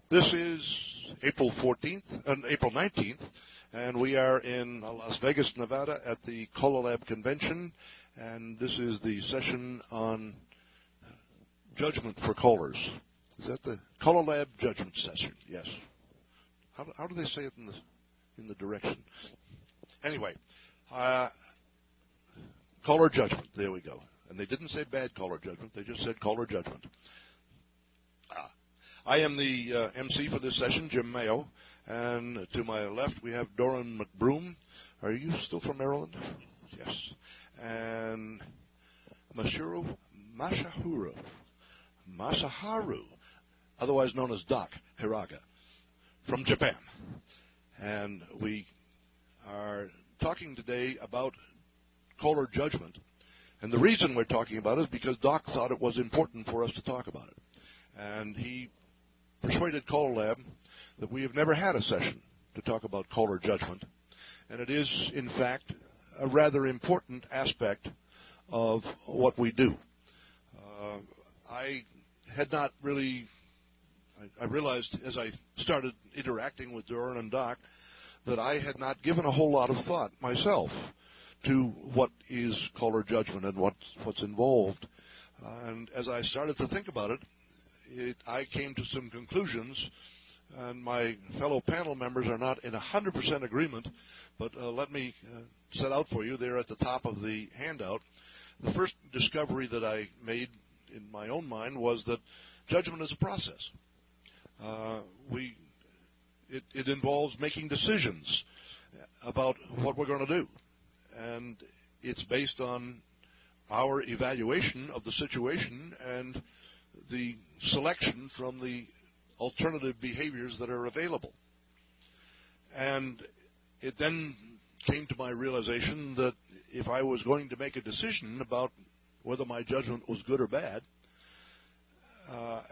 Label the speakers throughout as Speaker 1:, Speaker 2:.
Speaker 1: This is April 14th and April 19th, and we are in Las Vegas, Nevada at the CALLERLAB convention, and this is the session on judgment for callers. Is that the CALLERLAB judgment session? Yes. How do they say it in the direction? Anyway, caller judgment. There we go. And they didn't say bad caller judgment. They just said caller judgment. I am the MC for this session, Jim Mayo, and to my left we have Doren McBroom. Are you still from Maryland? Yes. And Masaharu, otherwise known as Doc Hiraga, from Japan. And we are talking today about caller judgment. And the reason we're talking about it is because Doc thought it was important for us to talk about it. And he persuaded CALLERLAB that we have never had a session to talk about caller judgment. And it is, in fact, a rather important aspect of what we do. I had not really, I realized as I started interacting with Doren and Doc that I had not given a whole lot of thought myself to what is caller judgment and what's involved. And as I started to think about it, I came to some conclusions, and my fellow panel members are not in 100% agreement, but let me set out for you. They're at the top of the handout. The first discovery that I made in my own mind was that judgment is a process. It involves making decisions about what we're going to do, and it's based on our evaluation of the situation and the selection from the alternative behaviors that are available. And it then came to my realization that if I was going to make a decision about whether my judgment was good or bad,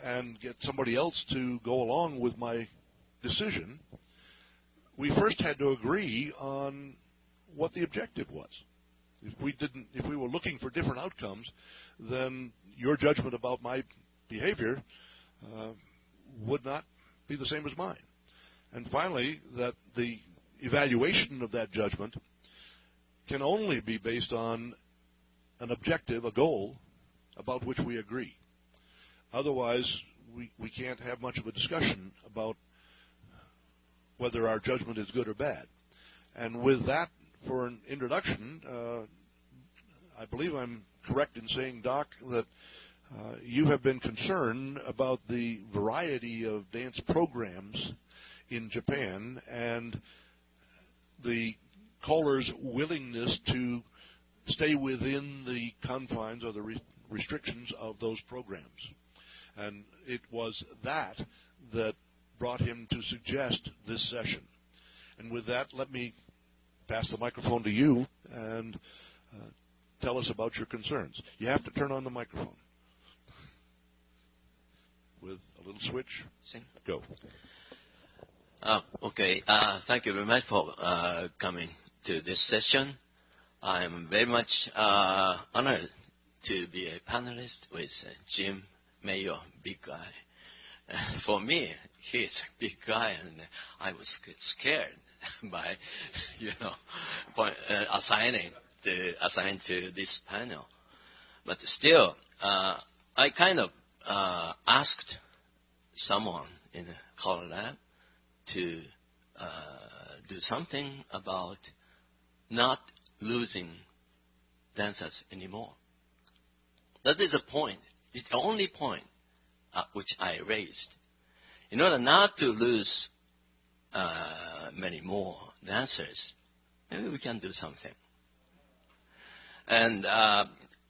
Speaker 1: and get somebody else to go along with my decision, we first had to agree on what the objective was. If we were looking for different outcomes, then your judgment about my behavior would not be the same as mine. And finally, that the evaluation of that judgment can only be based on an objective, a goal, about which we agree. Otherwise, we can't have much of a discussion about whether our judgment is good or bad. And with that, for an introduction, I believe I'm correct in saying, Doc, that you have been concerned about the variety of dance programs in Japan and the caller's willingness to stay within the confines or the restrictions of those programs. And it was that brought him to suggest this session. And with that, let me pass the microphone to you and tell us about your concerns. You have to turn on the microphone. With a little switch. Go.
Speaker 2: Okay. Thank you very much for coming to this session. I am very much honored to be a panelist with Jim Mayo, big guy. For me, he's a big guy, and I was scared by, assigned to this panel. But still, I kind of asked someone in the CALLERLAB to do something about not losing dancers anymore. That is the point. It's the only point which I raised. In order not to lose many more dancers, maybe we can do something. And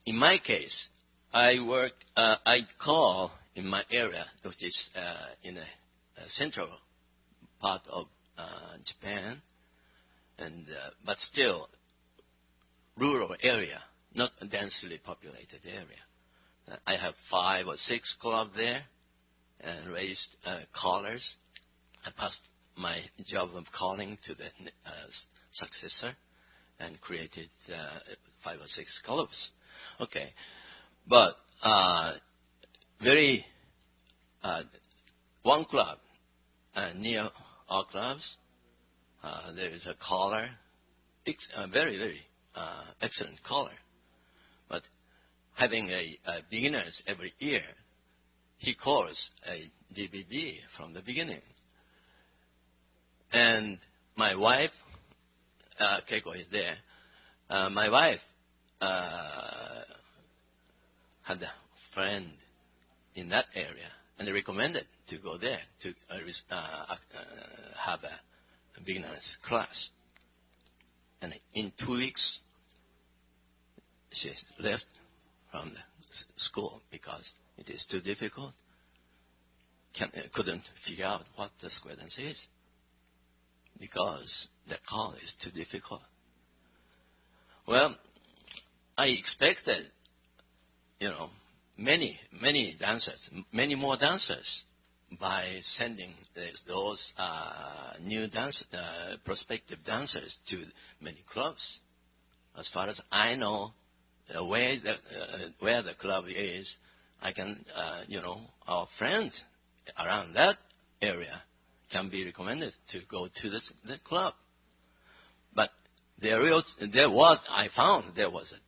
Speaker 2: in my case, I call in my area, which is in a central part of Japan, and but still rural area, not a densely populated area. I have 5 or 6 clubs there, and raised callers. I passed my job of calling to the successor, and created 5 or 6 clubs. Okay, but one club near our clubs, there is a caller, very, very excellent caller. But having a beginners every year, he calls a DVD from the beginning. And my wife, Keiko is there, my wife had a friend in that area and recommended to go there to have a beginner's class. And in 2 weeks, she left from the school because it is too difficult. Couldn't figure out what the square dance is because the call is too difficult. Well, I expected, many more dancers by sending those new prospective dancers to many clubs. As far as I know, where the club is, I can, our friends around that area can be recommended to go to the club. But I found there was a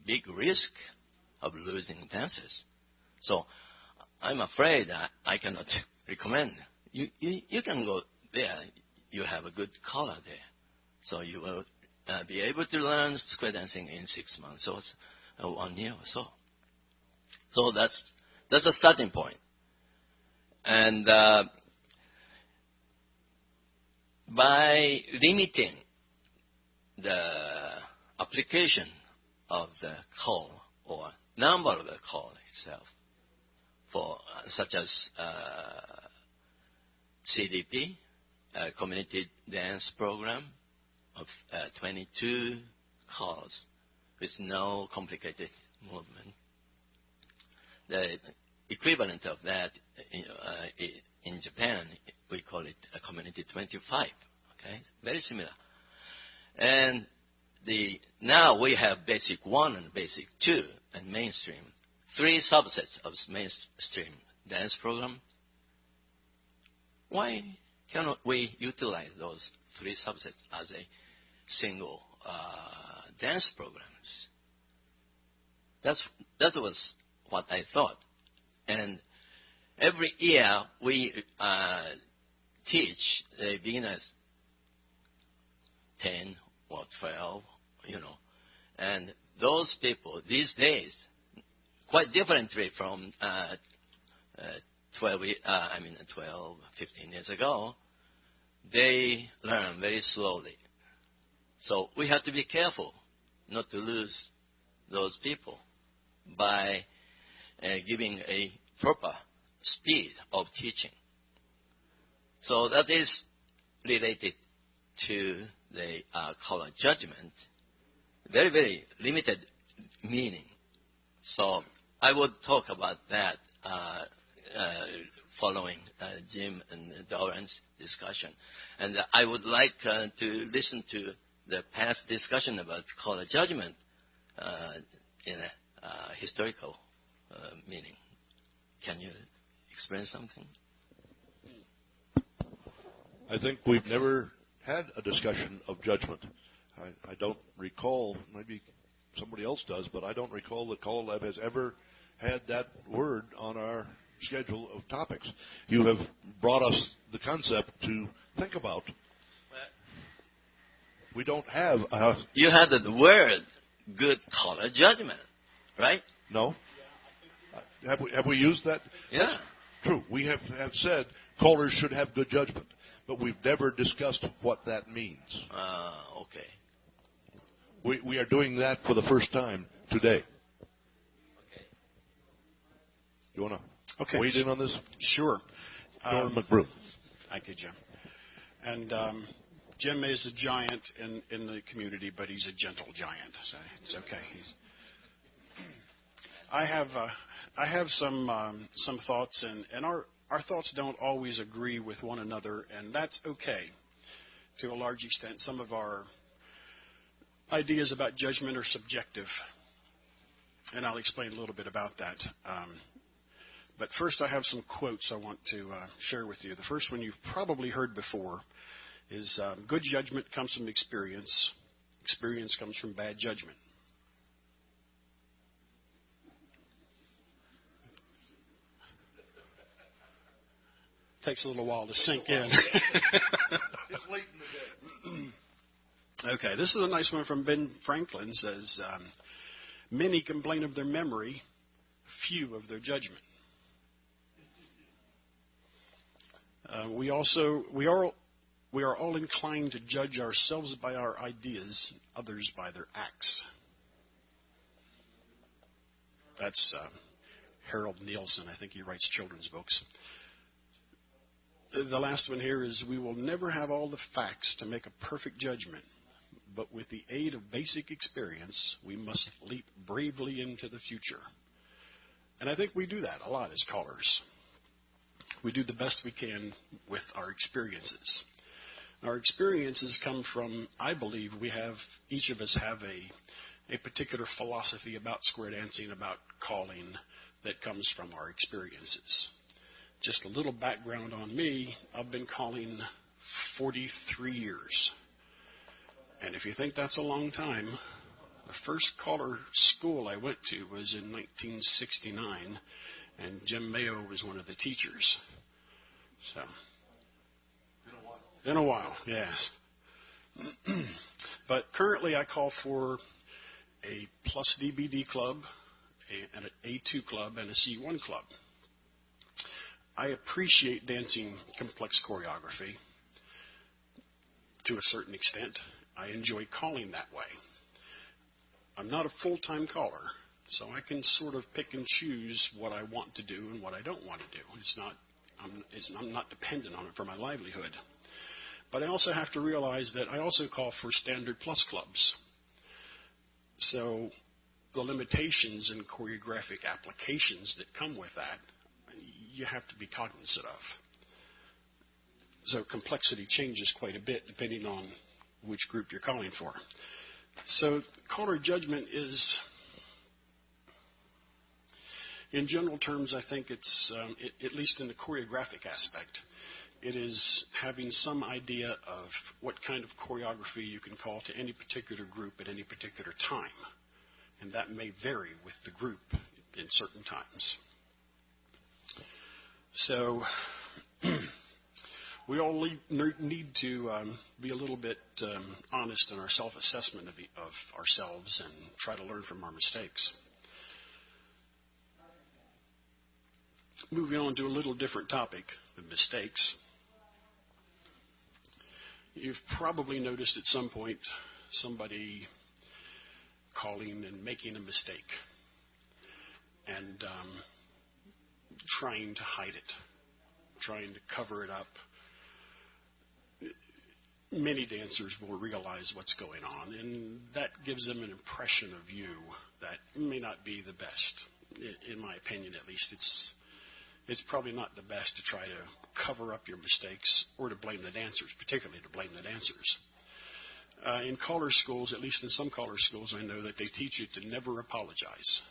Speaker 2: big risk of losing dancers. So I'm afraid I cannot recommend. You can go there. You have a good caller there. So you will be able to learn square dancing in 6 months or 1 year or so. So that's a starting point. And by limiting the application of the call or number of the call itself, for such as CDP, community dance program of 22 calls with no complicated movement. The equivalent of that in Japan, we call it a community 25. Okay, very similar. And now we have basic 1 and basic 2 and mainstream. 3 subsets of mainstream dance program. Why cannot we utilize those 3 subsets as a single dance programs? That was what I thought. And every year we teach the beginners 10 or 12, and those people these days, quite differently from 12, 15 years ago, they learn very slowly. So we have to be careful not to lose those people by giving a proper speed of teaching. So that is related to the color judgment. Very, very limited meaning. So I would talk about that following Jim and Doran's discussion. And I would like to listen to the past discussion about color judgment in a historical meaning. Can you explain something?
Speaker 1: I think we've never had a discussion of judgment. I don't recall, maybe somebody else does, but I don't recall that CALLERLAB has ever had that word on our schedule of topics. You have brought us the concept to think about. We don't have a...
Speaker 2: You had the word good color judgment, right?
Speaker 1: No. Have we used that?
Speaker 2: Yeah.
Speaker 1: True. We have said callers should have good judgment, but we've never discussed what that means.
Speaker 2: Okay.
Speaker 1: We are doing that for the first time today.
Speaker 2: Okay.
Speaker 1: You want to weigh in on this?
Speaker 3: Sure.
Speaker 1: Doren McBroom. Thank
Speaker 3: you, Jim. And Jim is a giant in the community, but he's a gentle giant, so it's okay. I have some thoughts, and our thoughts don't always agree with one another, and that's okay to a large extent. Some of our ideas about judgment are subjective, and I'll explain a little bit about that. But first I have some quotes I want to share with you. The first one you've probably heard before is good judgment comes from experience. Experience comes from bad judgment. Takes a little while to sink in.
Speaker 1: It's late in the day.
Speaker 3: Okay, this is a nice one from Ben Franklin. Says, many complain of their memory, few of their judgment. We are all inclined to judge ourselves by our ideas, others by their acts. That's Harold Nielsen. I think he writes children's books. The last one here is, we will never have all the facts to make a perfect judgment, but with the aid of basic experience, we must leap bravely into the future. And I think we do that a lot as callers. We do the best we can with our experiences. Our experiences come from, I believe, each of us have a particular philosophy about square dancing, about calling, that comes from our experiences. Just a little background on me, I've been calling 43 years. And if you think that's a long time, the first caller school I went to was in 1969, and Jim Mayo was one of the teachers. So, been a while, yes. But currently I call for a plus DBD club, an A2 club, and a C1 club. I appreciate dancing complex choreography to a certain extent. I enjoy calling that way. I'm not a full-time caller, so I can sort of pick and choose what I want to do and what I don't want to do. I'm not dependent on it for my livelihood. But I also have to realize that I also call for standard plus clubs. So the limitations and choreographic applications that come with that, you have to be cognizant of. So complexity changes quite a bit depending on which group you're calling for. So caller judgment is, in general terms, I think it's, at least in the choreographic aspect, it is having some idea of what kind of choreography you can call to any particular group at any particular time. And that may vary with the group in certain times. So we all need to be a little bit honest in our self-assessment of ourselves and try to learn from our mistakes. Moving on to a little different topic, the mistakes. You've probably noticed at some point somebody calling and making a mistake and trying to hide it, trying to cover it up. Many dancers will realize what's going on, and that gives them an impression of you that may not be the best. In my opinion, at least, it's probably not the best to try to cover up your mistakes or to blame the dancers, particularly to blame the dancers. In caller schools, at least in some caller schools, I know that they teach you to never apologize.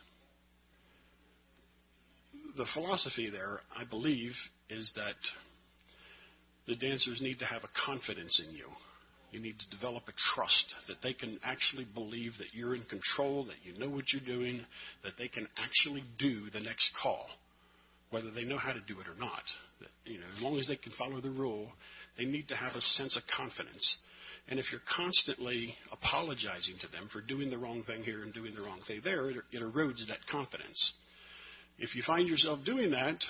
Speaker 3: The philosophy there, I believe, is that the dancers need to have a confidence in you. You need to develop a trust that they can actually believe that you're in control, that you know what you're doing, that they can actually do the next call, whether they know how to do it or not. As long as they can follow the rule, they need to have a sense of confidence. And if you're constantly apologizing to them for doing the wrong thing here and doing the wrong thing there, it erodes that confidence. If you find yourself doing that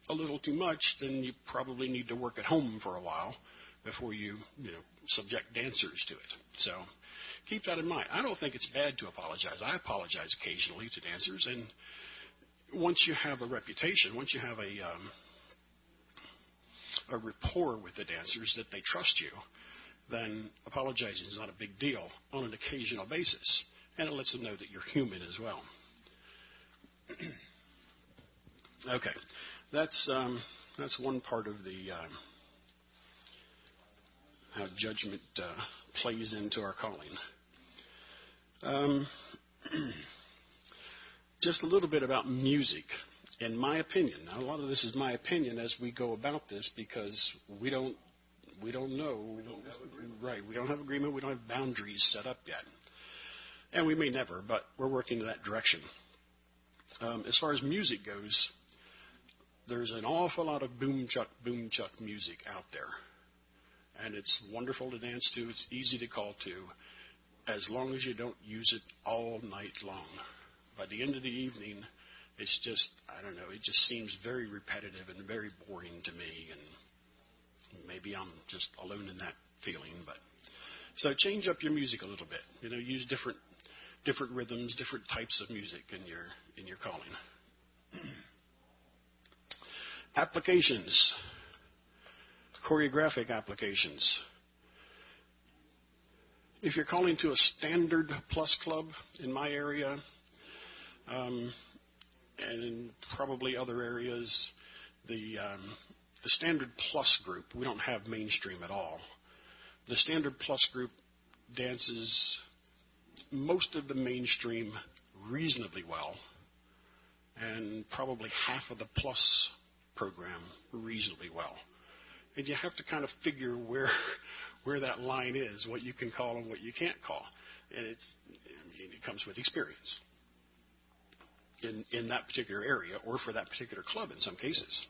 Speaker 3: a little too much, then you probably need to work at home for a while before you subject dancers to it. So keep that in mind. I don't think it's bad to apologize. I apologize occasionally to dancers, and once you have a reputation, once you have a rapport with the dancers that they trust you, then apologizing is not a big deal on an occasional basis, and it lets them know that you're human as well. Okay, that's one part of the how judgment plays into our calling. Just a little bit about music. in my opinion, now a lot of this is my opinion as we go about this because we don't know, right? We don't have agreement. We don't have boundaries set up yet, and we may never, but we're working in that direction. As far as music goes, there's an awful lot of boom chuck music out there, and it's wonderful to dance to. It's easy to call to, as long as you don't use it all night long. By the end of the evening, it's just, I don't know, it just seems very repetitive and very boring to me, and maybe I'm just alone in that feeling. But so change up your music a little bit. You know, use different rhythms, different types of music in your calling. Applications, choreographic applications. If you're calling to a standard plus club in my area, and in probably other areas, the standard plus group, we don't have mainstream at all. The standard plus group dances most of the mainstream reasonably well, and probably half of the plus program reasonably well. And you have to kind of figure where that line is, what you can call and what you can't call. And it comes with experience in that particular area or for that particular club in some cases.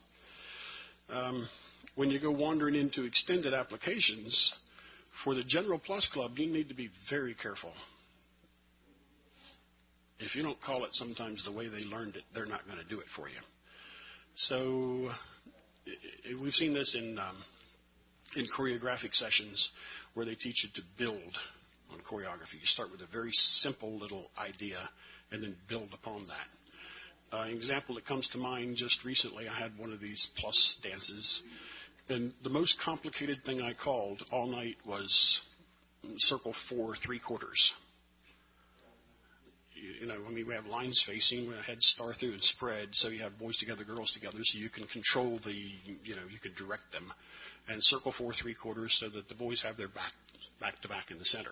Speaker 3: When you go wandering into extended applications, for the general plus club, you need to be very careful. If you don't call it sometimes the way they learned it, they're not going to do it for you. So we've seen this in choreographic sessions where they teach you to build on choreography. You start with a very simple little idea and then build upon that. An example that comes to mind just recently, I had one of these plus dances, and the most complicated thing I called all night was circle 4 3/4. You know, I mean, we have lines facing, we had star through and spread, so you have boys together, girls together, so you can control you can direct them. And circle 4 3/4 so that the boys have their back to back in the center.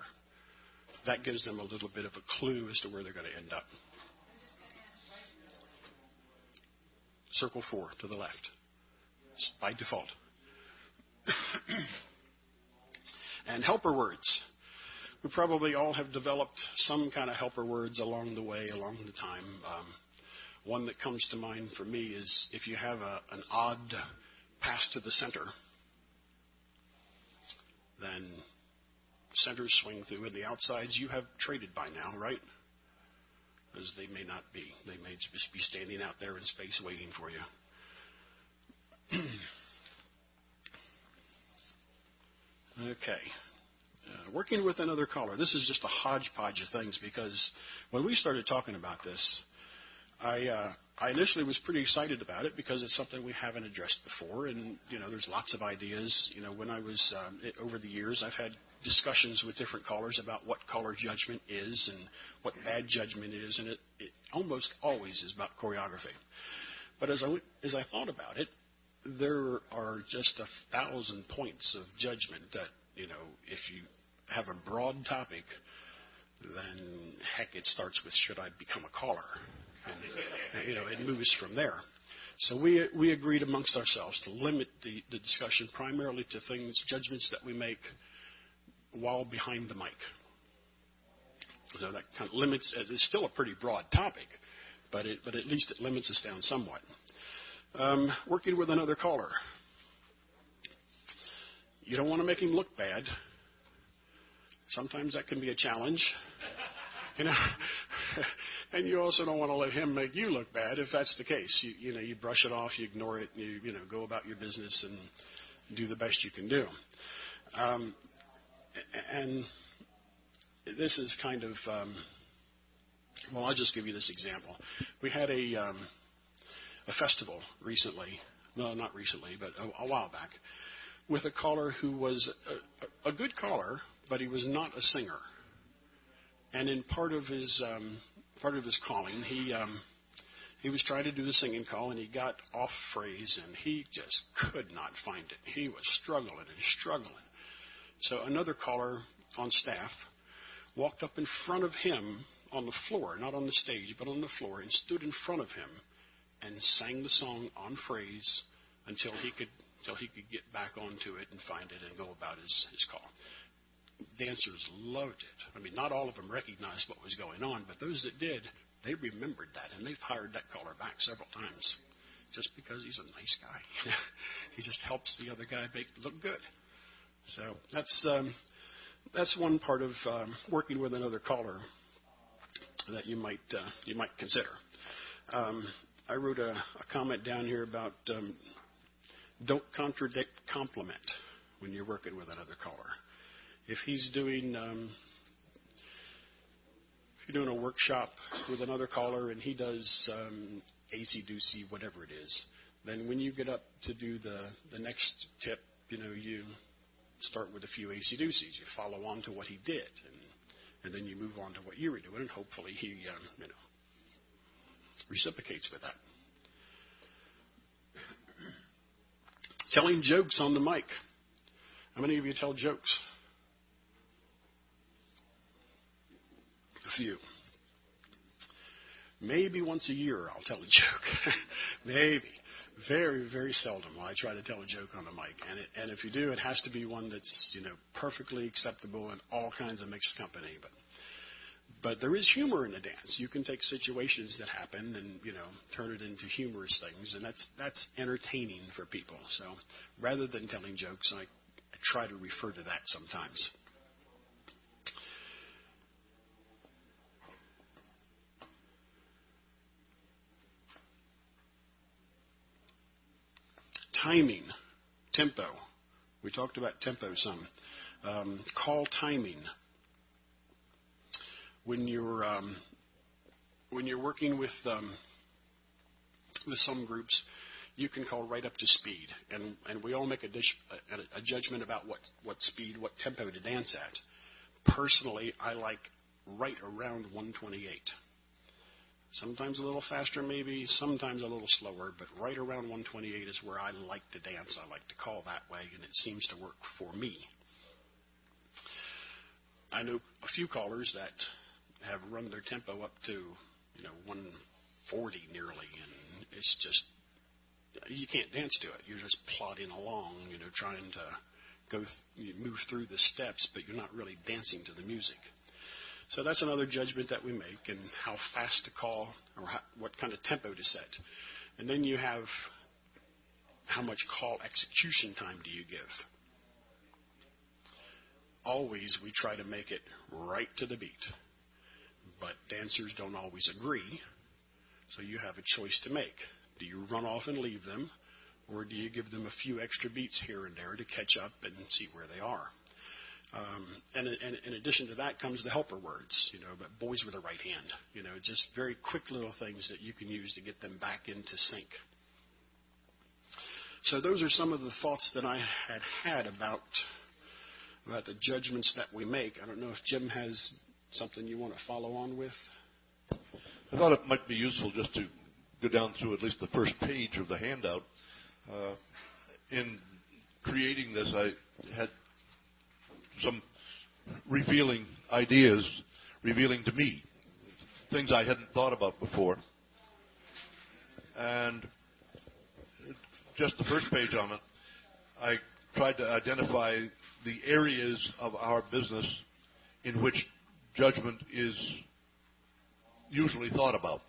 Speaker 3: That gives them a little bit of a clue as to where they're going to end up. Circle 4 to the left, by default. And helper words. We probably all have developed some kind of helper words along the way, along the time. One that comes to mind for me is if you have an odd pass to the center, then centers swing through, and the outsides you have traded by now, right? Because they may not be. They may just be standing out there in space waiting for you. Okay. Working with another caller. This is just a hodgepodge of things because when we started talking about this, I initially was pretty excited about it because it's something we haven't addressed before, and there's lots of ideas. When I was over the years, I've had discussions with different callers about what caller judgment is and what bad judgment is, and it almost always is about choreography. But as I thought about it, there are just 1,000 points of judgment that if you have a broad topic, then heck, it starts with should I become a caller, and it moves from there. So we agreed amongst ourselves to limit the discussion primarily to judgments that we make while behind the mic. So that kind of limits. It's still a pretty broad topic, but at least it limits us down somewhat. Working with another caller. You don't want to make him look bad. Sometimes that can be a challenge. And you also don't want to let him make you look bad if that's the case. You brush it off, you ignore it, you go about your business and do the best you can do. And this is kind of, I'll just give you this example. We had a festival recently, no, not recently, but a while back, with a caller who was a good caller, but he was not a singer. And in part of his calling, he was trying to do the singing call, and he got off phrase, and he just could not find it. He was struggling and struggling. So another caller on staff walked up in front of him on the floor, not on the stage, but on the floor, and stood in front of him and sang the song on phrase until he could get back onto it and find it and go about his call. Dancers loved it. I mean, not all of them recognized what was going on, but those that did, they remembered that, and they've hired that caller back several times just because he's a nice guy. He just helps the other guy make it look good. So that's one part of working with another caller that you might consider. I wrote a comment down here about don't contradict compliment when you're working with another caller. If he's doing if you're doing a workshop with another caller and he does AC-doocy, whatever it is, then when you get up to do the next tip, you start with a few AC-doocies. You follow on to what he did, and then you move on to what you were doing, and hopefully he reciprocates with that. Telling jokes on the mic. How many of you tell jokes? A few. Maybe once a year I'll tell a joke. Maybe. Very, very seldom will I try to tell a joke on the mic. And if you do, it has to be one that's perfectly acceptable in all kinds of mixed company. But there is humor in the dance. You can take situations that happen and turn it into humorous things, and that's entertaining for people. So rather than telling jokes, I try to refer to that sometimes. Timing, tempo. We talked about tempo some. Call timing. When you're working with some groups, you can call right up to speed, and we all make a judgment about what speed, what tempo to dance at. Personally, I like right around 128. Sometimes a little faster, maybe, sometimes a little slower, but right around 128 is where I like to dance. I like to call that way, and it seems to work for me. I know a few callers that have run their tempo up to 140 nearly, and it's just, you can't dance to it. You're just plodding along, trying to move through the steps, but you're not really dancing to the music. So that's another judgment that we make, and how fast to call, or what kind of tempo to set. And then you have how much call execution time do you give. Always we try to make it right to the beat, but dancers don't always agree, so you have a choice to make. Do you run off and leave them, or do you give them a few extra beats here and there to catch up and see where they are? And in addition to that comes the helper words, but boys with the right hand, just very quick little things that you can use to get them back into sync. So those are some of the thoughts that I had about the judgments that we make. I don't know if Jim has something you want to follow on with.
Speaker 1: I thought it might be useful just to go down through at least the first page of the handout. In creating this, I had some revealing ideas, revealing to me things I hadn't thought about before. And just the first page on it, I tried to identify the areas of our business in which judgment is usually thought about.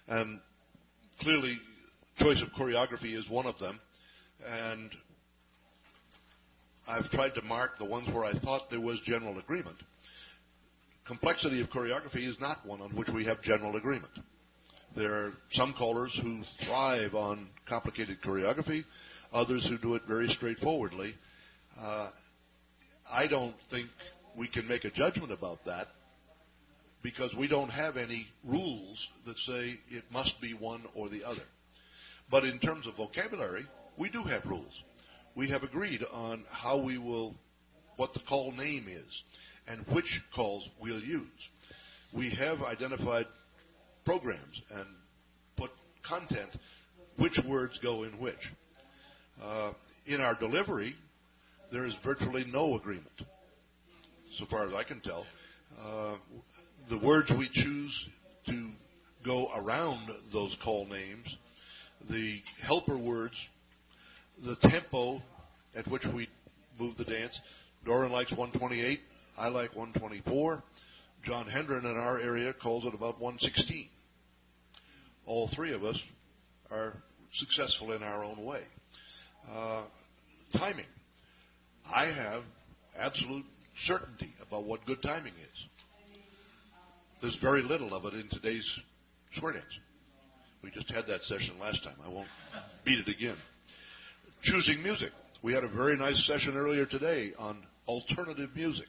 Speaker 1: And clearly, choice of choreography is one of them. And I've tried to mark the ones where I thought there was general agreement. Complexity of choreography is not one on which we have general agreement. There are some callers who thrive on complicated choreography, others who do it very straightforwardly. I don't think we can make a judgment about that because we don't have any rules that say it must be one or the other. But in terms of vocabulary, we do have rules. We have agreed on how we will, what the call name is, and which calls we'll use. We have identified programs and put content, which words go in which. In our delivery, there is virtually no agreement, so far as I can tell. The words we choose to go around those call names the helper words, the tempo at which we move the dance. Doren likes 128. I like 124. John Hendren in our area calls it about 116. All three of us are successful in our own way. Timing. I have absolute certainty about what good timing is. There's very little of it in today's square dance. We just had that session last time. I won't beat it again. Choosing music. We had a very nice session earlier today on alternative music.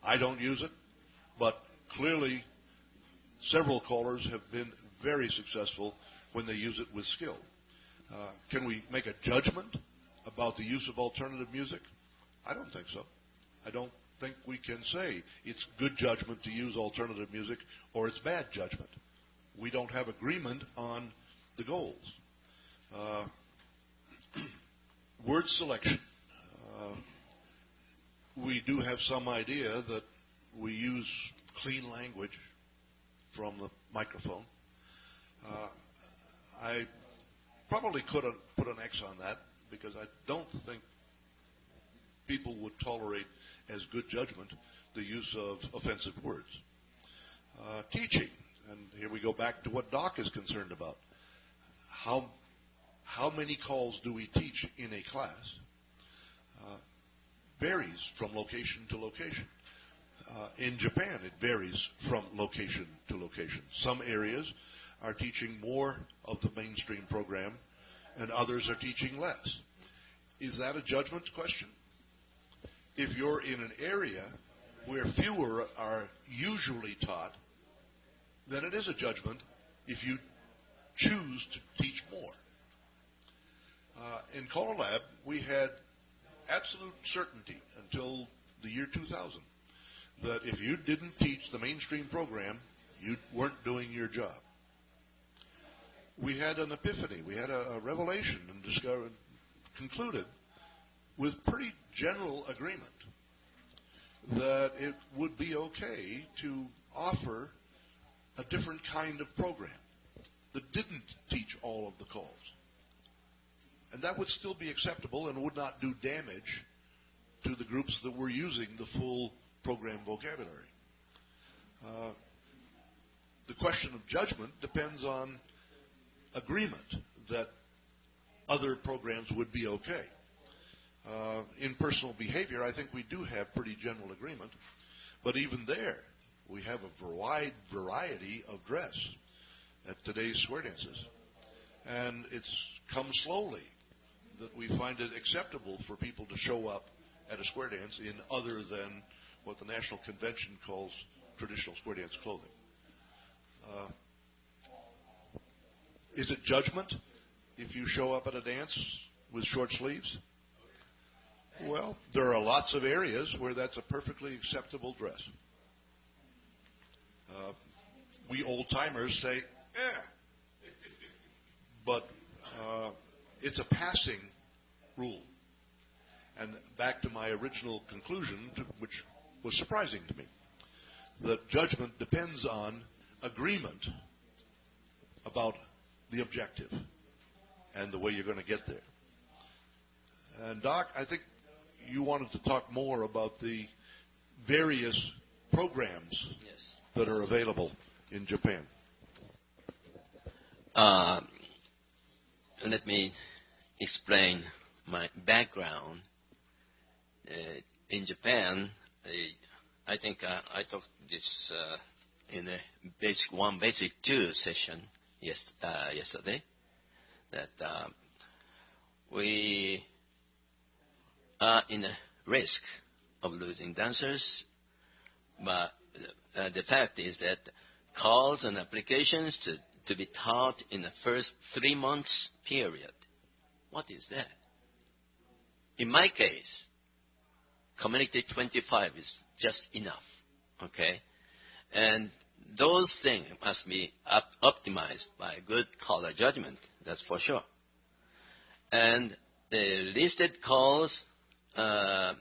Speaker 1: I don't use it, but clearly several callers have been very successful when they use it with skill. Can we make a judgment about the use of alternative music? I don't think so. I don't think we can say it's good judgment to use alternative music or it's bad judgment. We don't have agreement on the goals. Word selection. We do have some idea that we use clean language from the microphone. I probably could put an X on that because I don't think people would tolerate as good judgment the use of offensive words. Teaching, and here we go back to what Doc is concerned about. How many calls do we teach in a class? Varies from location to location. In Japan, it varies from location to location. Some areas are teaching more of the mainstream program, and others are teaching less. Is that a judgment question? If you're in an area where fewer are usually taught, then it is a judgment if you choose to teach more. In CALLERLAB, we had absolute certainty until the year 2000 that if you didn't teach the mainstream program, you weren't doing your job. We had an epiphany. We had a revelation and concluded with pretty general agreement that it would be okay to offer a different kind of program that didn't teach all of the calls. And that would still be acceptable and would not do damage to the groups that were using the full program vocabulary. The question of judgment depends on agreement that other programs would be okay. In personal behavior, I think we do have pretty general agreement, but even there, we have a wide variety of dress at today's square dances. And it's come slowly that we find it acceptable for people to show up at a square dance in other than what the National Convention calls traditional square dance clothing. Is it judgment if you show up at a dance with short sleeves? Well, there are lots of areas where that's a perfectly acceptable dress. We old-timers say, but it's a passing rule. And back to my original conclusion, which was surprising to me, that judgment depends on agreement about the objective and the way you're going to get there. And Doc, I think you wanted to talk more about the various programs that are available in Japan.
Speaker 2: Let me explain my background. In Japan, I think I talked this in a basic 2 session yesterday, that we are in a risk of losing dancers, but the fact is that calls and applications to be taught in the first 3 months period. What is that? In my case, Community 25 is just enough, okay? And those things must be optimized by good caller judgment, that's for sure. And the listed calls are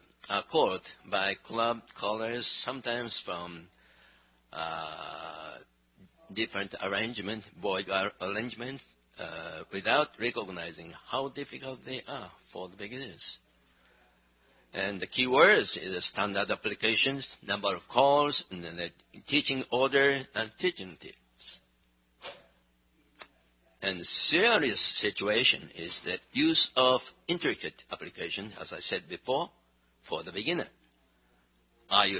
Speaker 2: called by club callers, sometimes from different arrangement, boy arrangement, without recognizing how difficult they are for the beginners. And the key words is standard applications, number of calls, and then the teaching order, and teaching tips. And the serious situation is the use of intricate application, as I said before, for the beginner. Are you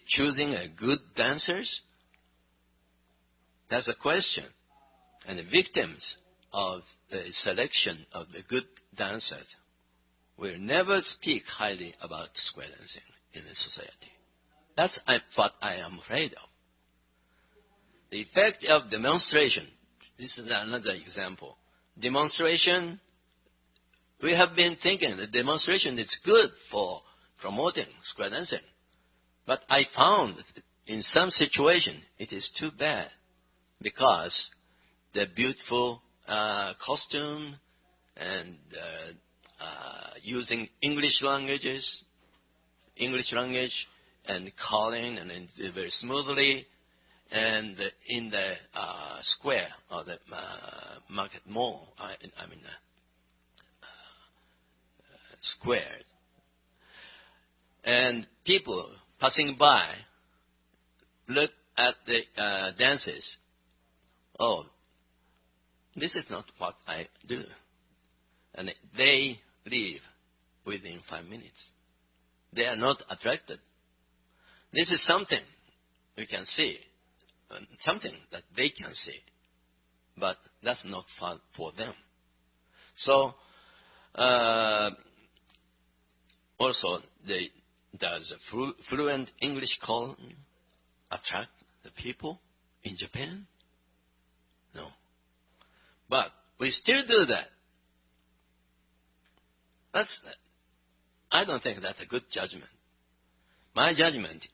Speaker 2: choosing a good dancers? That's a question. And the victims of the selection of the good dancers will never speak highly about square dancing in the society. That's what I am afraid of. The effect of demonstration. This is another example. Demonstration, we have been thinking that demonstration is good for promoting square dancing. But I found that in some situation it is too bad because the beautiful costume and using English language and calling and very smoothly, and in the square or the market mall, square, and people passing by look at the dances. Oh, this is not what I do. And they leave within 5 minutes. They are not attracted. This is something we can see, something that they can see, but that's not fun for them. So, also, does a fluent English call attract the people in Japan? No. But we still do that. I don't think that's a good judgment. My judgment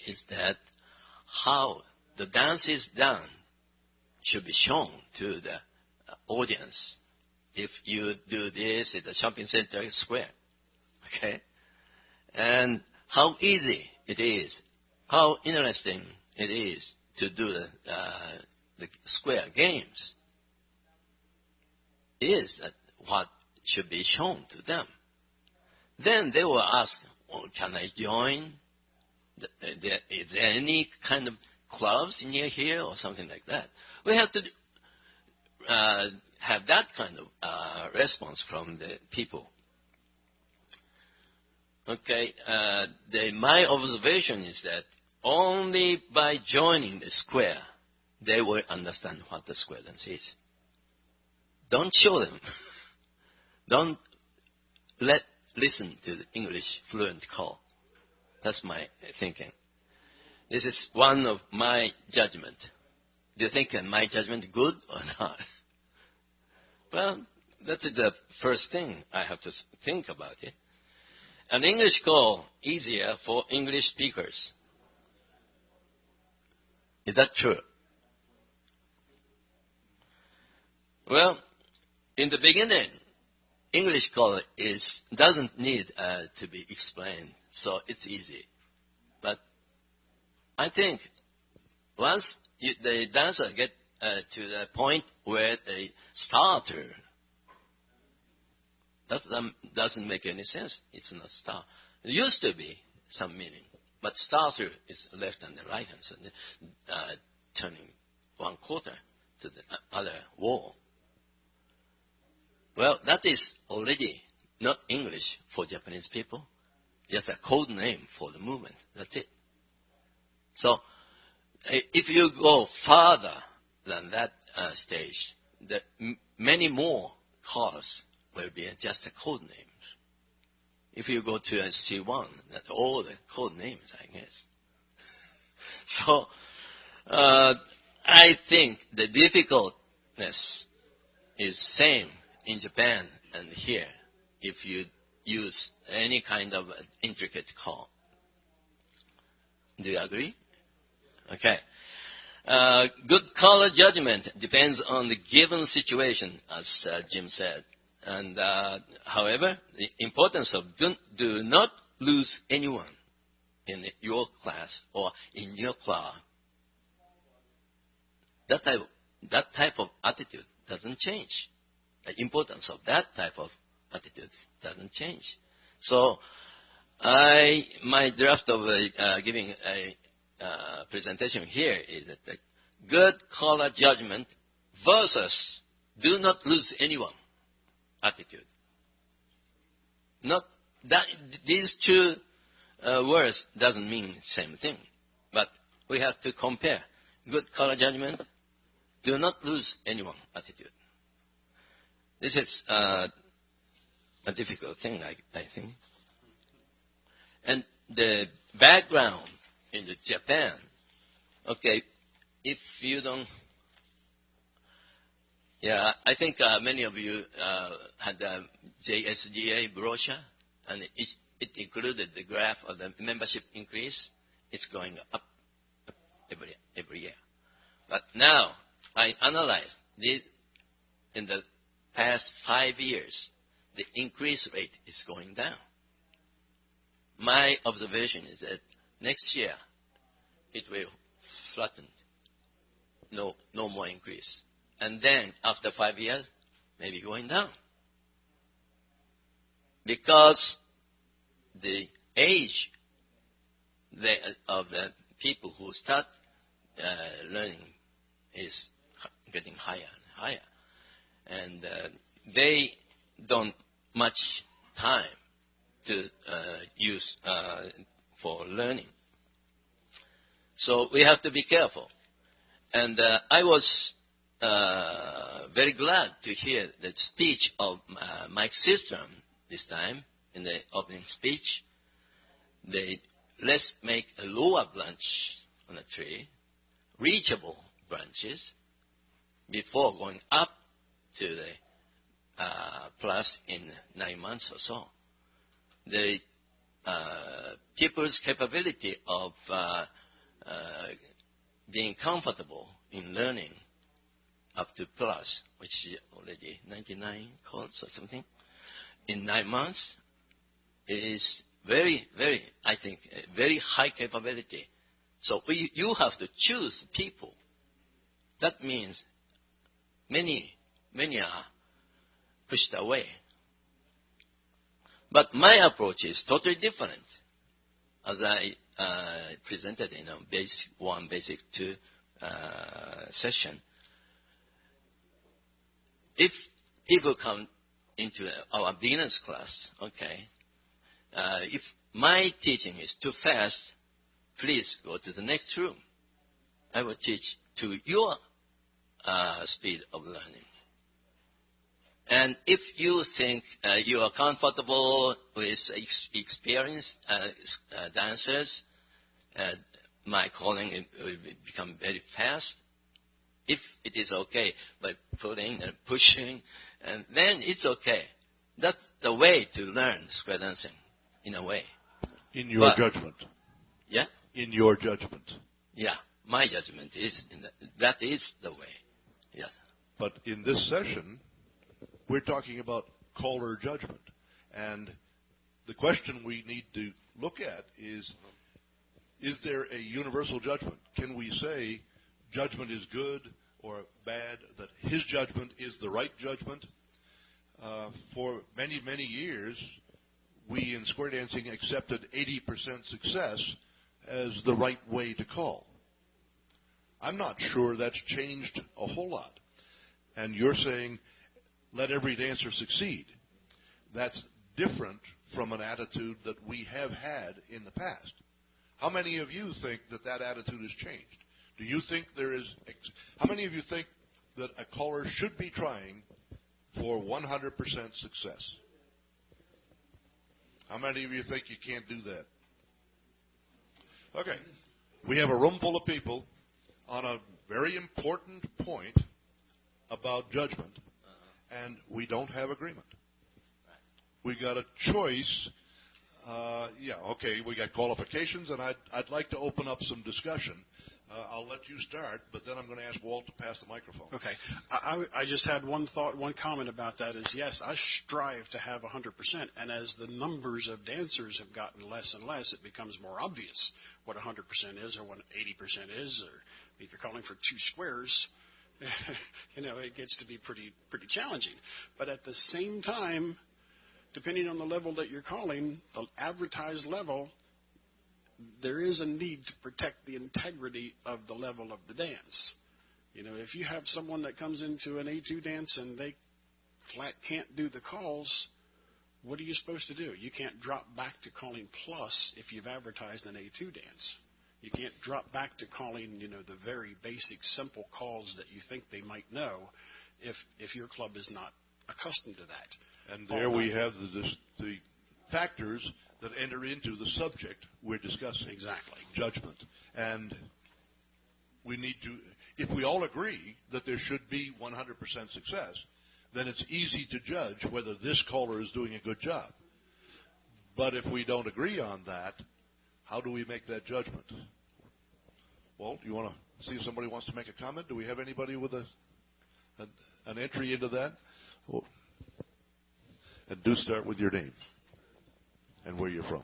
Speaker 2: is that how the dance is done should be shown to the audience. If you do this at the shopping center square, okay? And how easy it is, how interesting it is to do the square games is what should be shown to them. Then they will ask, oh, can I join? Is there any kind of clubs near here or something like that? We have to have that kind of response from the people. Okay, my observation is that only by joining the square, they will understand what the square dance is. Don't show them. Don't listen to the English fluent call. That's my thinking. This is one of my judgment. Do you think my judgment good or not? Well, that's the first thing I have to think about it. An English call easier for English speakers. Is that true? Well, in the beginning, English call doesn't need to be explained, so it's easy. But I think once the dancer get to the point where they starter, that doesn't make any sense. It's not start. It used to be some meaning, but starter is left and the right hand, so turning one quarter to the other wall. Well, that is already not English for Japanese people, just a code name for the movement. That's it. So, if you go farther than that stage, many more calls will be just the code names. If you go to a C1, that's all the code names, I guess. So, I think the difficultness is same in Japan and here if you use any kind of intricate call. Do you agree? Okay. Good color judgment depends on the given situation, as Jim said. And however, the importance of do not lose anyone in your class or in your club. That type of attitude doesn't change. The importance of that type of attitude doesn't change. So my draft of giving a presentation here is that the good color judgment versus do not lose anyone attitude. Not that these two words doesn't mean the same thing, but we have to compare good color judgment, do not lose anyone attitude. This is a difficult thing, I think. And the background in Japan, okay, if you don't, yeah, I think many of you had the JSGA brochure, and it included the graph of the membership increase. It's going up every year. But now I analyzed this in the past 5 years, the increase rate is going down. My observation is that next year it will flatten, no more increase. And then after 5 years, maybe going down. Because the age of the people who start learning is getting higher and higher. And they don't much time to use for learning. So we have to be careful. And I was very glad to hear the speech of Mike Systrom this time in the opening speech. Let's make a lower branch on a tree, reachable branches, before going up to the plus in 9 months or so. The people's capability of being comfortable in learning up to plus, which is already 99 codes or something, in 9 months is very, very, I think, very high capability. So you have to choose people. That means many are pushed away. But my approach is totally different, as I presented in a basic 1, basic 2 session. If people come into our beginners class, okay, if my teaching is too fast, please go to the next room. I will teach to your speed of learning. And if you think you are comfortable with experienced dancers, my calling will become very fast. If it is okay by pulling and pushing, and then it's okay. That's the way to learn square dancing, in a way.
Speaker 1: In your judgment.
Speaker 2: Yeah?
Speaker 1: In your judgment.
Speaker 2: Yeah, my judgment is that is the way. Yes.
Speaker 1: But in this session, we're talking about caller judgment. And the question we need to look at is there a universal judgment? Can we say judgment is good or bad, that his judgment is the right judgment? For many, many years, we in square dancing accepted 80% success as the right way to call. I'm not sure that's changed a whole lot. And you're saying, let every dancer succeed. That's different from an attitude that we have had in the past. How many of you think that attitude has changed? Do you think there is... How many of you think that a caller should be trying for 100% success? How many of you think you can't do that? Okay. We have a room full of people on a very important point about judgment, and we don't have agreement. We got a choice. We got qualifications, and I'd like to open up some discussion. I'll let you start, but then I'm going to ask Walt to pass the microphone.
Speaker 3: Okay. I just had one comment about that is, yes, I strive to have 100%. And as the numbers of dancers have gotten less and less, it becomes more obvious what 100% is or what 80% is. Or if you're calling for 2 squares, it gets to be pretty challenging. But at the same time, depending on the level that you're calling, the advertised level, there is a need to protect the integrity of the level of the dance. If you have someone that comes into an A2 dance and they flat can't do the calls, what are you supposed to do? You can't drop back to calling plus if you've advertised an A2 dance. You can't drop back to calling, the very basic, simple calls that you think they might know if your club is not accustomed to that.
Speaker 1: And there we have the factors that enter into the subject we're discussing.
Speaker 3: Exactly.
Speaker 1: Judgment. And we need to, if we all agree that there should be 100% success, then it's easy to judge whether this caller is doing a good job. But if we don't agree on that, how do we make that judgment? Walt, you want to see if somebody wants to make a comment? Do we have anybody with an entry into that? Well, and do start with your name and where you're from.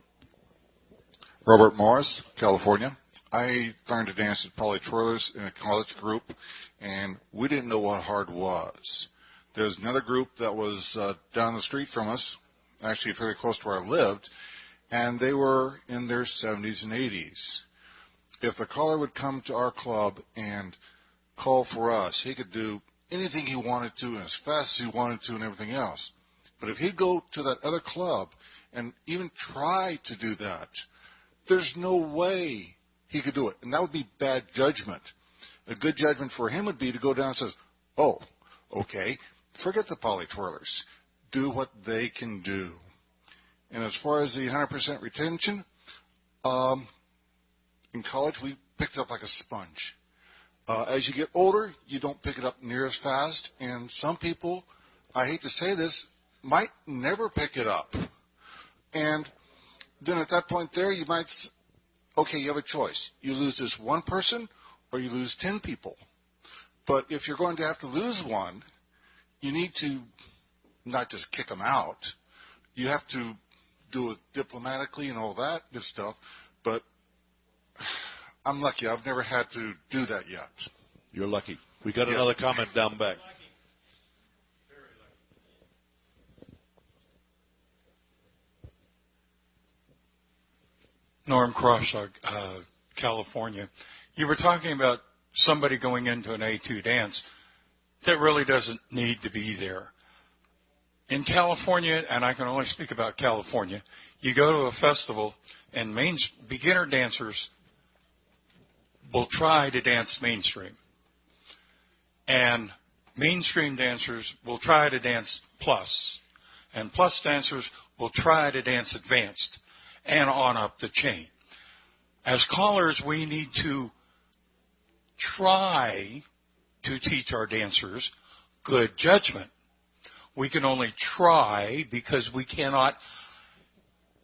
Speaker 4: Robert Morris, California. I learned to dance at Poly Twirlers in a college group, and we didn't know what hard was. There's another group that was down the street from us, actually fairly close to where I lived, and they were in their 70s and 80s. If the caller would come to our club and call for us, he could do anything he wanted to and as fast as he wanted to and everything else. But if he'd go to that other club and even try to do that, there's no way he could do it. And that would be bad judgment. A good judgment for him would be to go down and say, oh, okay, forget the Poly Twirlers. Do what they can do. And as far as the 100% retention, in college we picked it up like a sponge. As you get older, you don't pick it up near as fast. And some people, I hate to say this, might never pick it up. And then at that point there, you might, okay, you have a choice. You lose this one person or you lose 10 people. But if you're going to have to lose one, you need to not just kick them out. You have to do it diplomatically and all that good stuff. But I'm lucky. I've never had to do that yet.
Speaker 1: You're lucky. We got another comment down back.
Speaker 5: Norm Crosshaw, California. You were talking about somebody going into an A2 dance that really doesn't need to be there. In California, and I can only speak about California, you go to a festival and beginner dancers will try to dance mainstream. And mainstream dancers will try to dance plus. And plus dancers will try to dance advanced. And on up the chain. As callers, we need to try to teach our dancers good judgment. We can only try because we cannot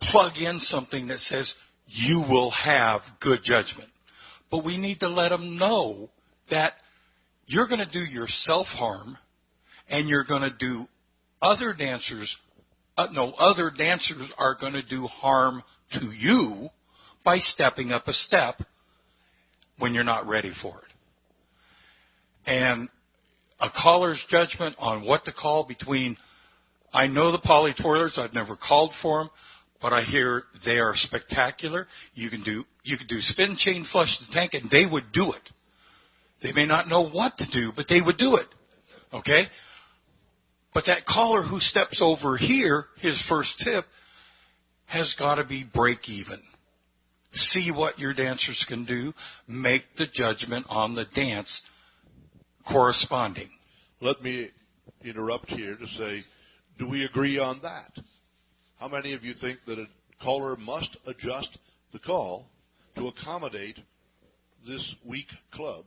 Speaker 5: plug in something that says you will have good judgment. But we need to let them know that you're going to do yourself harm and you're going to do other dancers other dancers are going to do harm to you by stepping up a step when you're not ready for it. And a caller's judgment on what to call between, I know the Poly Twirlers, I've never called for them, but I hear they are spectacular. You can do spin, chain, flush the tank, and they would do it. They may not know what to do, but they would do it. Okay? But that caller who steps over here, his first tip, has got to be break even. See what your dancers can do. Make the judgment on the dance corresponding.
Speaker 1: Let me interrupt here to say, do we agree on that? How many of you think that a caller must adjust the call to accommodate this weak club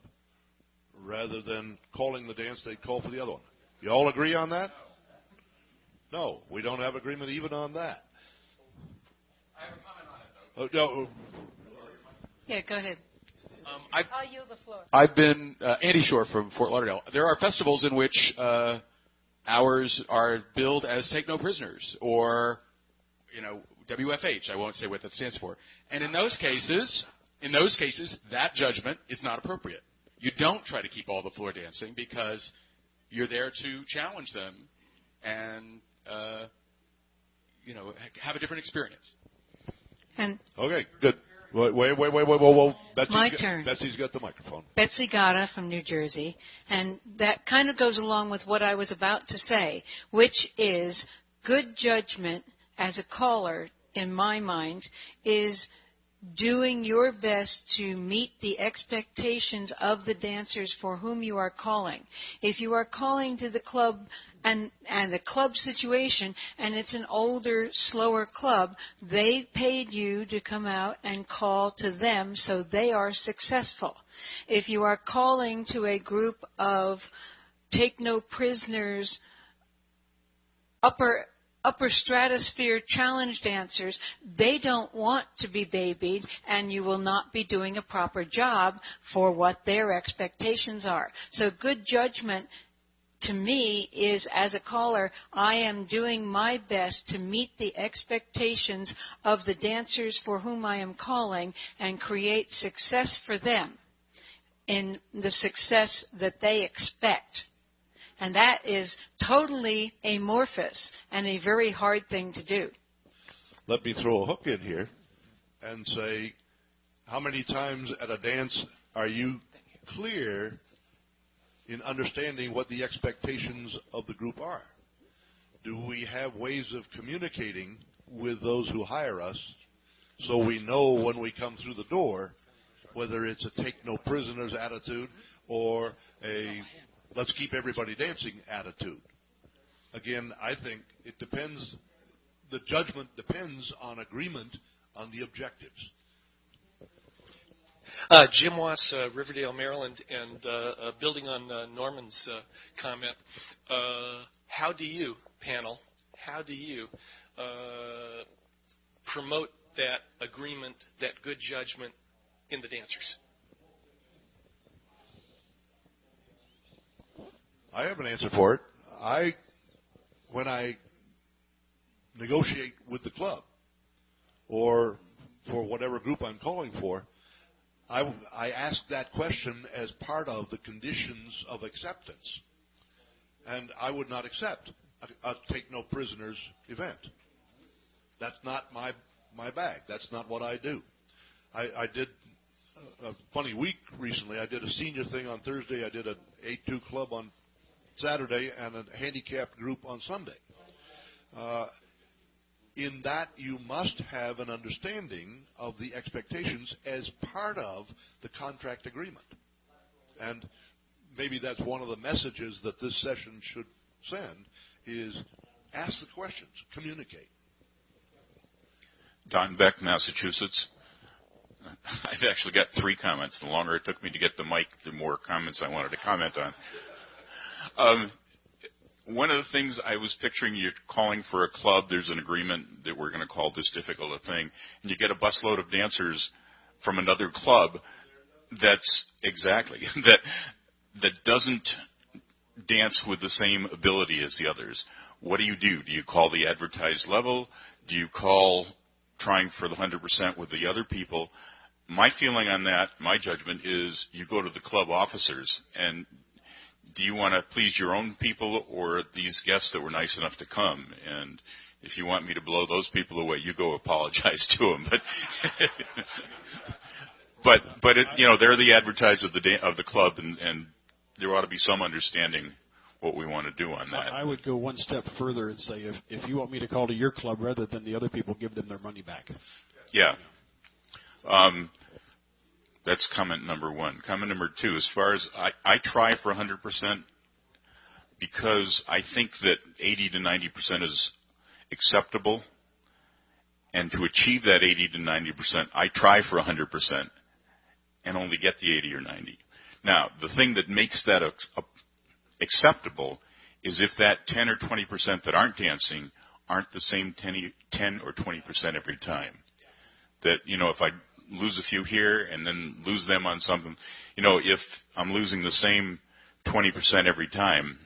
Speaker 1: rather than calling the dance they'd call for the other one? You all agree on that? No, we don't have agreement even on that.
Speaker 6: I have a comment on it, though.
Speaker 1: No.
Speaker 7: Yeah, go ahead. I'll yield the floor.
Speaker 6: I've been Andy Shore from Fort Lauderdale. There are festivals in which hours are billed as take no prisoners, or WFH. I won't say what that stands for. And in those cases, that judgment is not appropriate. you don't try to keep all the floor dancing because you're there to challenge them and have a different experience.
Speaker 7: And
Speaker 1: Okay, good. Wait, whoa.
Speaker 7: My turn.
Speaker 1: Betsy's got the microphone.
Speaker 7: Betsy Gata from New Jersey, and that kind of goes along with what I was about to say, which is good judgment as a caller, in my mind, is doing your best to meet the expectations of the dancers for whom you are calling. If you are calling to the club and the club situation, and it's an older, slower club, they paid you to come out and call to them so they are successful. If you are calling to a group of take no prisoners, upper stratosphere challenge dancers, they don't want to be babied, and you will not be doing a proper job for what their expectations are. So good judgment to me is, as a caller, I am doing my best to meet the expectations of the dancers for whom I am calling and create success for them in the success that they expect. And that is totally amorphous and a very hard thing to do.
Speaker 1: Let me throw a hook in here and say, how many times at a dance are you clear in understanding what the expectations of the group are? Do we have ways of communicating with those who hire us so we know when we come through the door whether it's a take no prisoners attitude or a let's keep everybody dancing attitude? Again, I think it depends. The judgment depends on agreement on the objectives.
Speaker 8: Jim Wass, Riverdale, Maryland, and building on Norman's comment, how do you, panel, promote that agreement, that good judgment in the dancers?
Speaker 1: I have an answer for it. When I negotiate with the club or for whatever group I'm calling for, I ask that question as part of the conditions of acceptance. And I would not accept a take no prisoners event. That's not my bag. That's not what I do. I did a funny week recently. I did a senior thing on Thursday. I did an 8-2 club on Saturday and a handicapped group on Sunday. In that, you must have an understanding of the expectations as part of the contract agreement. And maybe that's one of the messages that this session should send is ask the questions, communicate.
Speaker 9: Don Beck, Massachusetts. I've actually got 3 comments. The longer it took me to get the mic, the more comments I wanted to comment on. One of the things I was picturing, you're calling for a club, there's an agreement that we're going to call this difficult a thing, and you get a busload of dancers from another club that's exactly, that doesn't dance with the same ability as the others. What do? Do you call the advertised level? Do you call trying for the 100% with the other people? My feeling on that, my judgment is you go to the club officers and do you want to please your own people or these guests that were nice enough to come? And if you want me to blow those people away, you go apologize to them. But they're the advertisers of the club, and there ought to be some understanding what we want to do on that.
Speaker 3: I would go one step further and say if you want me to call to your club rather than the other people, give them their money back.
Speaker 9: Yeah. That's comment number 1. Comment number 2, as far as I try for 100% because I think that 80 to 90% is acceptable. And to achieve that 80 to 90%, I try for 100% and only get the 80 or 90. Now, the thing that makes that acceptable is if that 10 or 20% that aren't dancing aren't the same 10 or 20% every time. That, if I lose a few here and then lose them on something, if I'm losing the same 20% every time,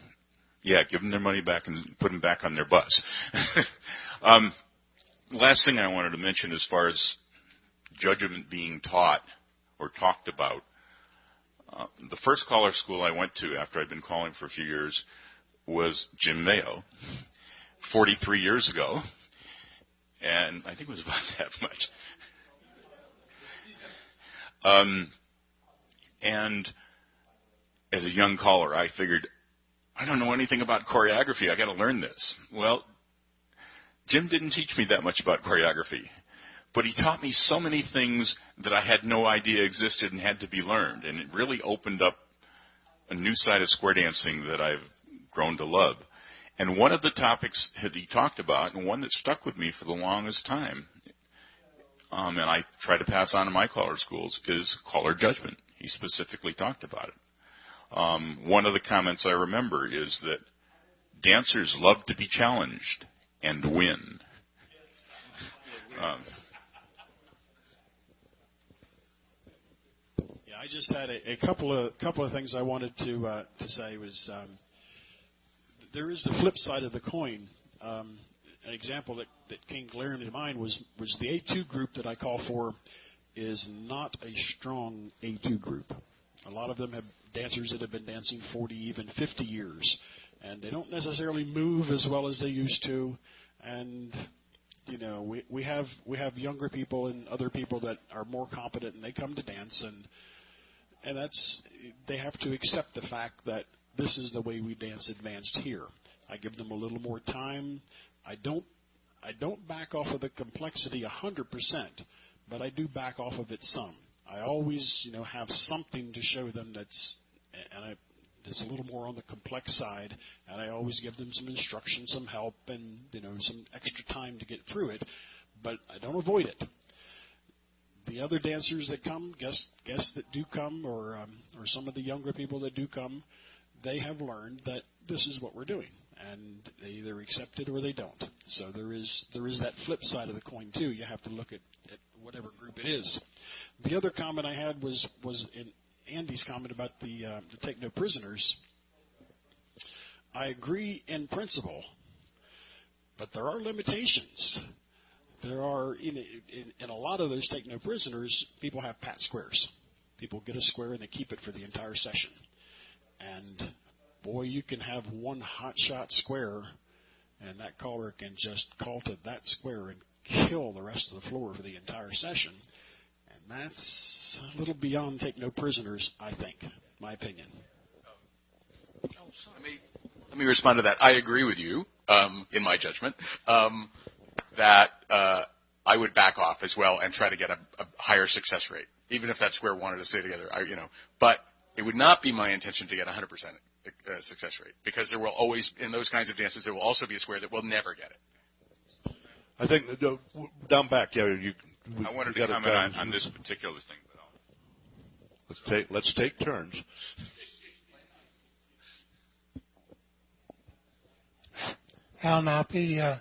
Speaker 9: yeah, give them their money back and put them back on their bus. Last thing I wanted to mention as far as judgment being taught or talked about, The first caller school I went to after I'd been calling for a few years was Jim Mayo, 43 years ago, and I think it was about that much. And as a young caller, I figured, I don't know anything about choreography. I got to learn this. Well, Jim didn't teach me that much about choreography, but he taught me so many things that I had no idea existed and had to be learned, and it really opened up a new side of square dancing that I've grown to love. And one of the topics that he talked about, and one that stuck with me for the longest time, and I try to pass on to my caller schools, is caller judgment. He specifically talked about it. One of the comments I remember is that dancers love to be challenged and win.
Speaker 3: I just had a couple of things I wanted to say. Was there is the flip side of the coin. An example that came glaringly to mind was the A2 group that I call for is not a strong A2 group. A lot of them have dancers that have been dancing 40, even 50 years, and they don't necessarily move as well as they used to. And you know, we have younger people and other people that are more competent, and they come to dance, and that's, they have to accept the fact that this is the way we dance advanced here. I give them a little more time. I don't back off of the complexity 100%, but I do back off of it some. I always, have something to show them that's a little more on the complex side, and I always give them some instruction, some help, and some extra time to get through it, but I don't avoid it. The other dancers that come, guests that do come, or some of the younger people that do come, they have learned that this is what we're doing, and they either accept it or they don't. So there is that flip side of the coin too. You have to look at whatever group it is. The other comment I had was in Andy's comment about the take no prisoners. I agree in principle, but there are limitations. There are, in a lot of those take no prisoners, people have pat squares. People get a square and they keep it for the entire session. And boy, you can have one hot shot square, and that caller can just call to that square and kill the rest of the floor for the entire session. And that's a little beyond take no prisoners, I think, my opinion.
Speaker 6: Let me respond to that. I agree with you, in my judgment, that I would back off as well and try to get a higher success rate, even if that square wanted to stay together. But it would not be my intention to get 100% success rate, because there will always, in those kinds of dances, there will also be a square that will never get it.
Speaker 1: I think down back, I
Speaker 9: wanted to comment on this particular thing.
Speaker 1: Let's take turns.
Speaker 10: Al Napi,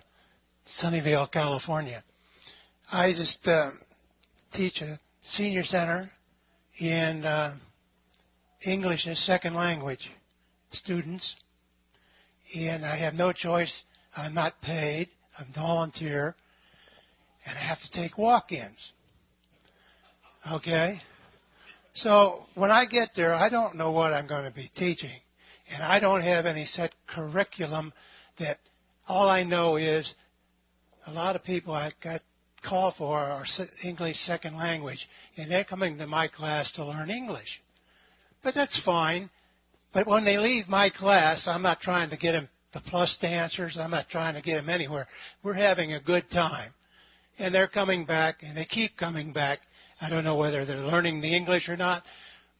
Speaker 10: Sunnyvale, California. I just teach a senior center in English as second language students, and I have no choice. I'm not paid. I'm volunteer, and I have to take walk-ins. Okay? So when I get there, I don't know what I'm going to be teaching, and I don't have any set curriculum. That all I know is a lot of people I got called for are English second language, and they're coming to my class to learn English. But that's fine. But when they leave my class, I'm not trying to get them the plus dancers. I'm not trying to get them anywhere. We're having a good time. And they're coming back, and they keep coming back. I don't know whether they're learning the English or not,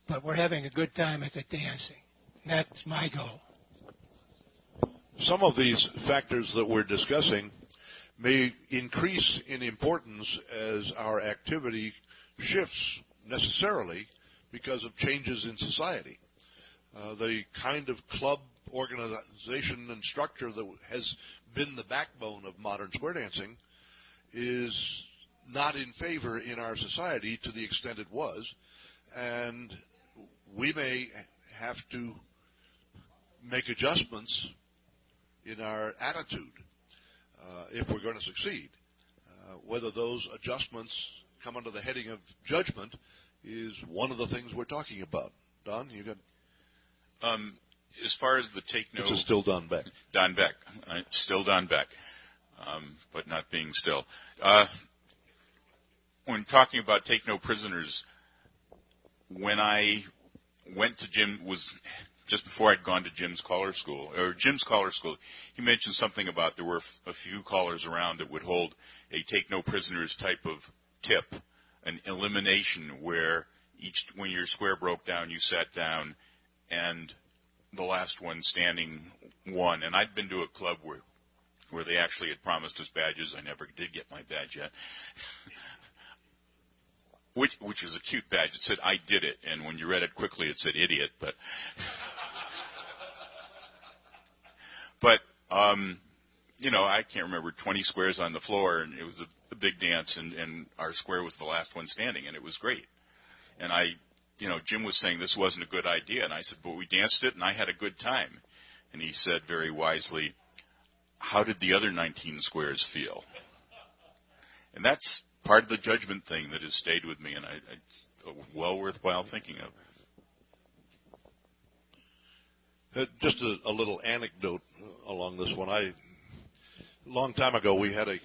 Speaker 10: but we're having a good time at the dancing. And that's my goal.
Speaker 1: Some of these factors that we're discussing may increase in importance as our activity shifts necessarily because of changes in society. The kind of club organization and structure that has been the backbone of modern square dancing is not in favor in our society to the extent it was, and we may have to make adjustments in our attitude if we're going to succeed. Whether those adjustments come under the heading of judgment is one of the things we're talking about. Don, you got...
Speaker 9: As far as the take no...
Speaker 1: This is still Don Beck.
Speaker 9: Don Beck. Still Don Beck, but not being still. When talking about take no prisoners, when I went to Jim, was just before I'd gone to Jim's caller school, he mentioned something about there were a few callers around that would hold a take no prisoners type of tip, an elimination where when your square broke down, you sat down and the last one standing won. And I'd been to a club where they actually had promised us badges. I never did get my badge yet. Which is a cute badge. It said, "I did it." And when you read it quickly, it said, "idiot." But I can't remember, 20 squares on the floor, and it was a big dance, and our square was the last one standing, and it was great. And Jim was saying this wasn't a good idea, and I said, but we danced it, and I had a good time. And he said very wisely, "How did the other 19 squares feel?" And that's part of the judgment thing that has stayed with me, and it's well worthwhile thinking of.
Speaker 1: Just a little anecdote along this one. A long time ago, we had a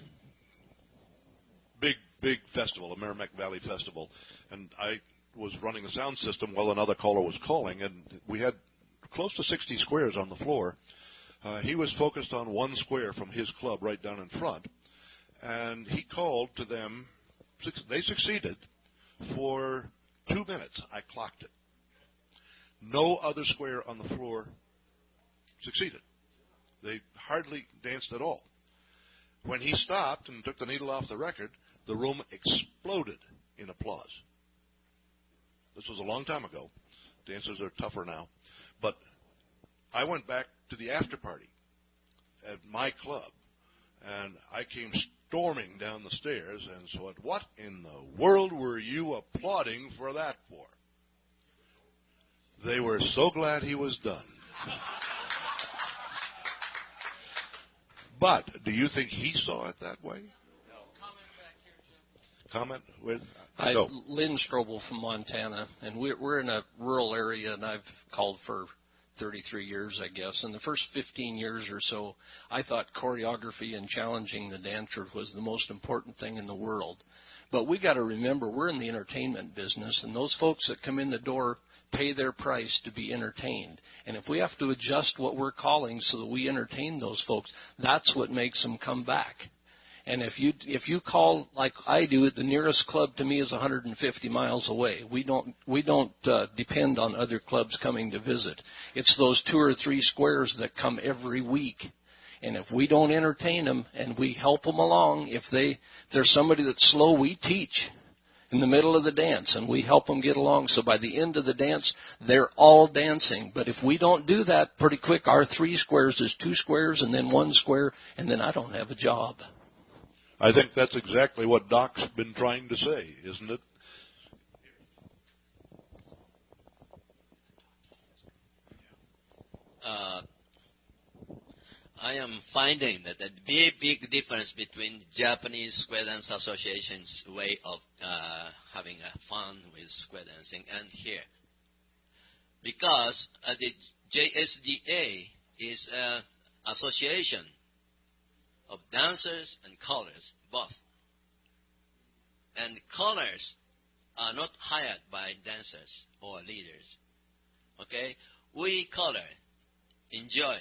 Speaker 1: big festival, a Merrimack Valley Festival, and I was running the sound system while another caller was calling, and we had close to 60 squares on the floor. He was focused on one square from his club right down in front, and he called to them. They succeeded for 2 minutes. I clocked it. No other square on the floor succeeded. They hardly danced at all. When he stopped and took the needle off the record, the room exploded in applause. This was a long time ago. Dancers are tougher now. But I went back to the after party at my club, and I came storming down the stairs and said, "What in the world were you applauding for that for?" They were so glad he was done. But do you think he saw it that way?
Speaker 11: No. Comment back here, Jim.
Speaker 1: Comment with?
Speaker 11: Lynn Strobel from Montana, and we're in a rural area, and I've called for 33 years, I guess. In the first 15 years or so, I thought choreography and challenging the dancer was the most important thing in the world. But we got to remember, we're in the entertainment business, and those folks that come in the door pay their price to be entertained. And if we have to adjust what we're calling so that we entertain those folks, that's what makes them come back. And if you call like I do, the nearest club to me is 150 miles away. We don't depend on other clubs coming to visit. It's those 2 or 3 squares that come every week. And if we don't entertain them and we help them along, if there's somebody that's slow, we teach in the middle of the dance, and we help them get along. So by the end of the dance, they're all dancing. But if we don't do that pretty quick, our 3 squares is 2 squares and then 1 square, and then I don't have a job.
Speaker 1: I think that's exactly what Doc's been trying to say, isn't it?
Speaker 2: I am finding that a big difference between Japanese square dance association's way of having fun with square dancing and here. Because the JSDA is an association of dancers and callers, both. And callers are not hired by dancers or leaders. Okay? We callers enjoy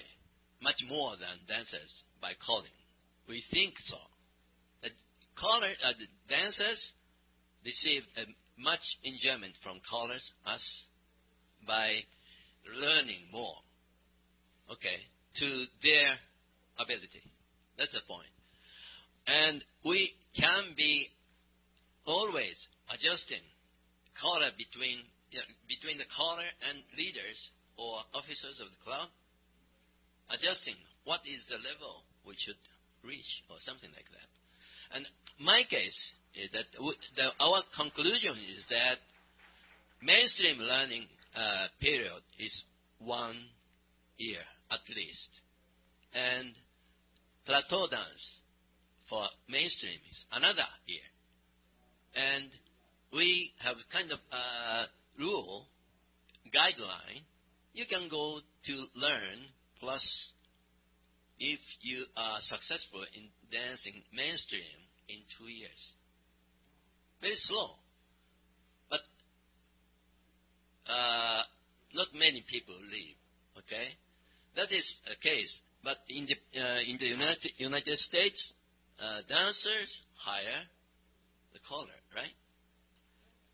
Speaker 2: much more than dancers by calling. We think so. The dancers receive much enjoyment from callers, us, by learning more, okay, to their ability. That's the point. And we can be always adjusting caller between the caller and leaders or officers of the club, adjusting what is the level we should reach or something like that. And my case is that our conclusion is that mainstream learning period is 1 year at least. And plateau dance for mainstream is another year. And we have kind of a rule guideline, you can go to learn, plus if you are successful in dancing mainstream in 2 years. Very slow. But not many people leave, okay? That is a case. But in the United States, dancers hire the caller, right?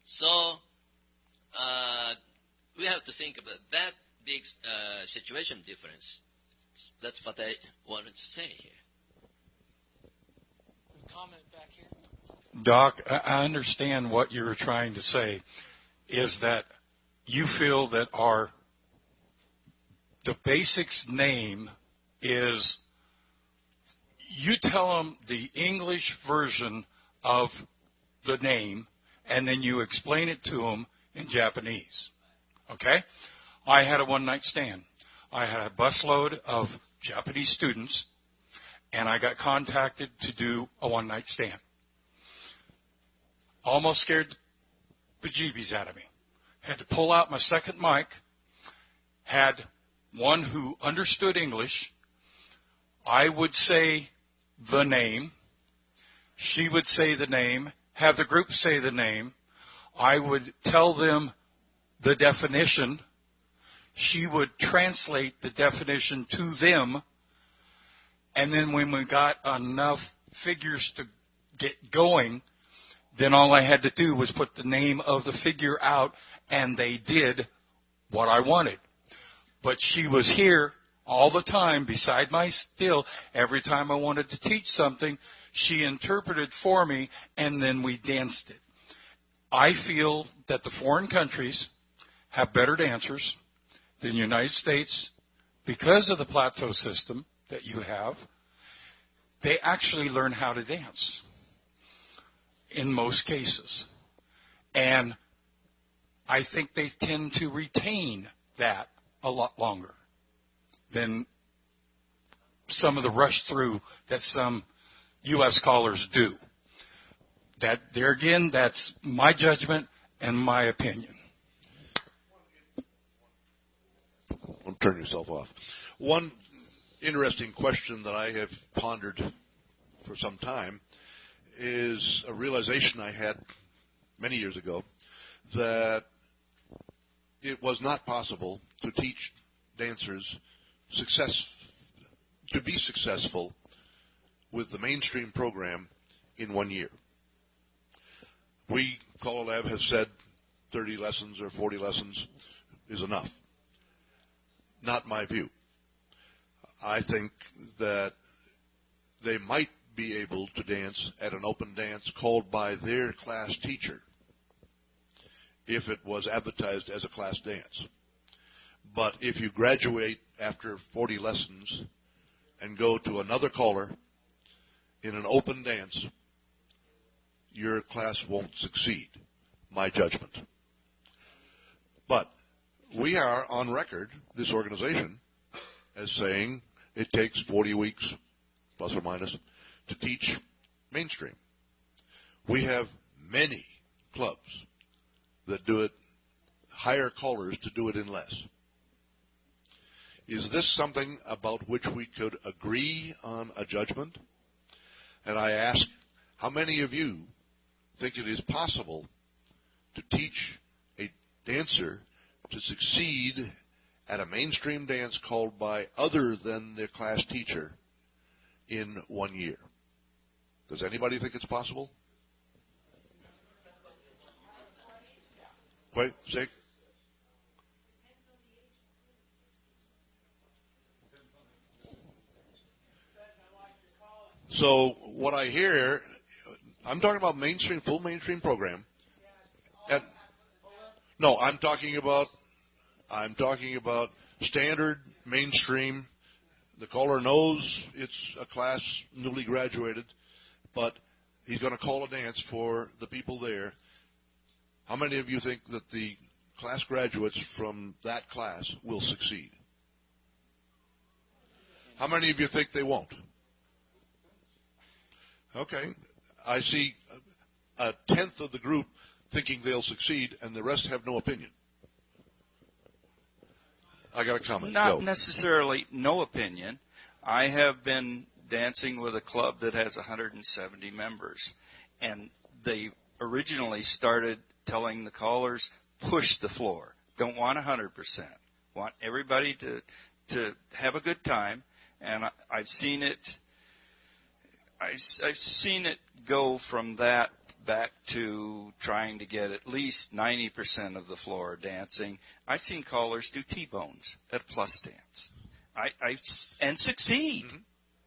Speaker 2: So we have to think about that big situation difference. That's what I wanted to say here.
Speaker 5: Comment back here. Doc, I understand what you're trying to say is that you feel that the basics name is, you tell them the English version of the name, and then you explain it to them in Japanese. Okay? I had a one-night stand. I had a busload of Japanese students, and I got contacted to do a one-night stand. Almost scared the bejeebies out of me. Had to pull out my second mic, had one who understood English. I would say the name. She would say the name, have the group say the name. I would tell them the definition. She would translate the definition to them. And then when we got enough figures to get going, then all I had to do was put the name of the figure out, and they did what I wanted. But she was here all the time beside my still. Every time I wanted to teach something, she interpreted for me, and then we danced it. I feel that the foreign countries have better dancers than the United States because of the plateau system that you have. They actually learn how to dance in most cases. And I think they tend to retain that a lot longer than some of the rush through that some U.S. callers do. That, there again, that's my judgment and my opinion.
Speaker 1: Don't turn yourself off. One interesting question that I have pondered for some time is a realization I had many years ago that it was not possible to teach dancers to be successful with the mainstream program in 1 year. We, CALLERLAB, have said 30 lessons or 40 lessons is enough. Not my view. I think that they might be able to dance at an open dance called by their class teacher if it was advertised as a class dance. But if you graduate after 40 lessons and go to another caller in an open dance, your class won't succeed, my judgment. But we are on record, this organization, as saying it takes 40 weeks, plus or minus, to teach mainstream. We have many clubs that do it, hire callers to do it in less. Is this something about which we could agree on a judgment? And I ask, how many of you think it is possible to teach a dancer to succeed at a mainstream dance called by other than their class teacher in 1 year? Does anybody think it's possible? Wait, say. So what I hear, I'm talking about mainstream, full mainstream program. And, no, I'm talking about standard mainstream. The caller knows it's a class newly graduated, but he's going to call a dance for the people there. How many of you think that the class graduates from that class will succeed? How many of you think they won't? Okay. I see a tenth of the group thinking they'll succeed, and the rest have no opinion. I got a comment.
Speaker 12: Not
Speaker 1: Go.
Speaker 12: necessarily no opinion. I have been dancing with a club that has 170 members, and they originally started telling the callers, push the floor. Don't want 100%. Want everybody to have a good time, and I've seen it. I've seen it go from that back to trying to get at least 90% of the floor dancing. I've seen callers do T-bones at a plus dance. And succeed. Mm-hmm.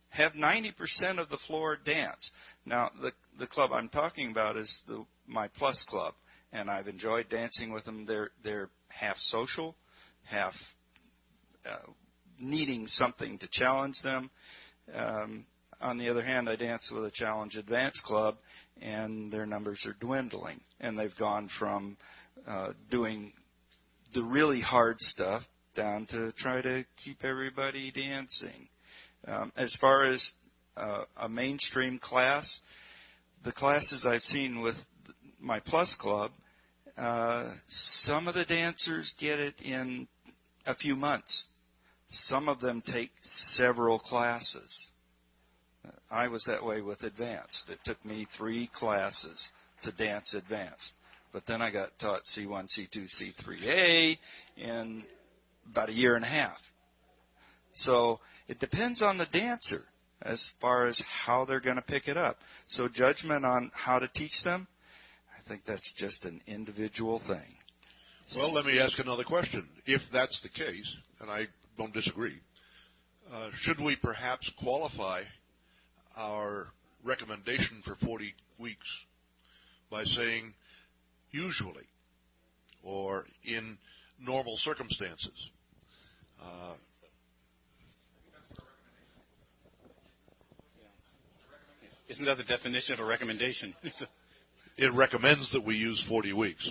Speaker 12: Have 90% of the floor dance. Now, the club I'm talking about is my plus club, and I've enjoyed dancing with them. They're half social, half needing something to challenge them. On the other hand, I dance with a Challenge Advanced club, and their numbers are dwindling. And they've gone from doing the really hard stuff down to try to keep everybody dancing. As far as a mainstream class, the classes I've seen with my Plus Club, some of the dancers get it in a few months. Some of them take several classes. I was that way with Advanced. It took me 3 classes to dance Advanced. But then I got taught C1, C2, C3A in about a year and a half. So it depends on the dancer as far as how they're going to pick it up. So judgment on how to teach them, I think that's just an individual thing.
Speaker 1: Well, let me ask another question. If that's the case, and I don't disagree, should we perhaps qualify our recommendation for 40 weeks by saying usually or in normal circumstances?
Speaker 13: Isn't that the definition of a recommendation?
Speaker 1: It recommends that we use 40 weeks,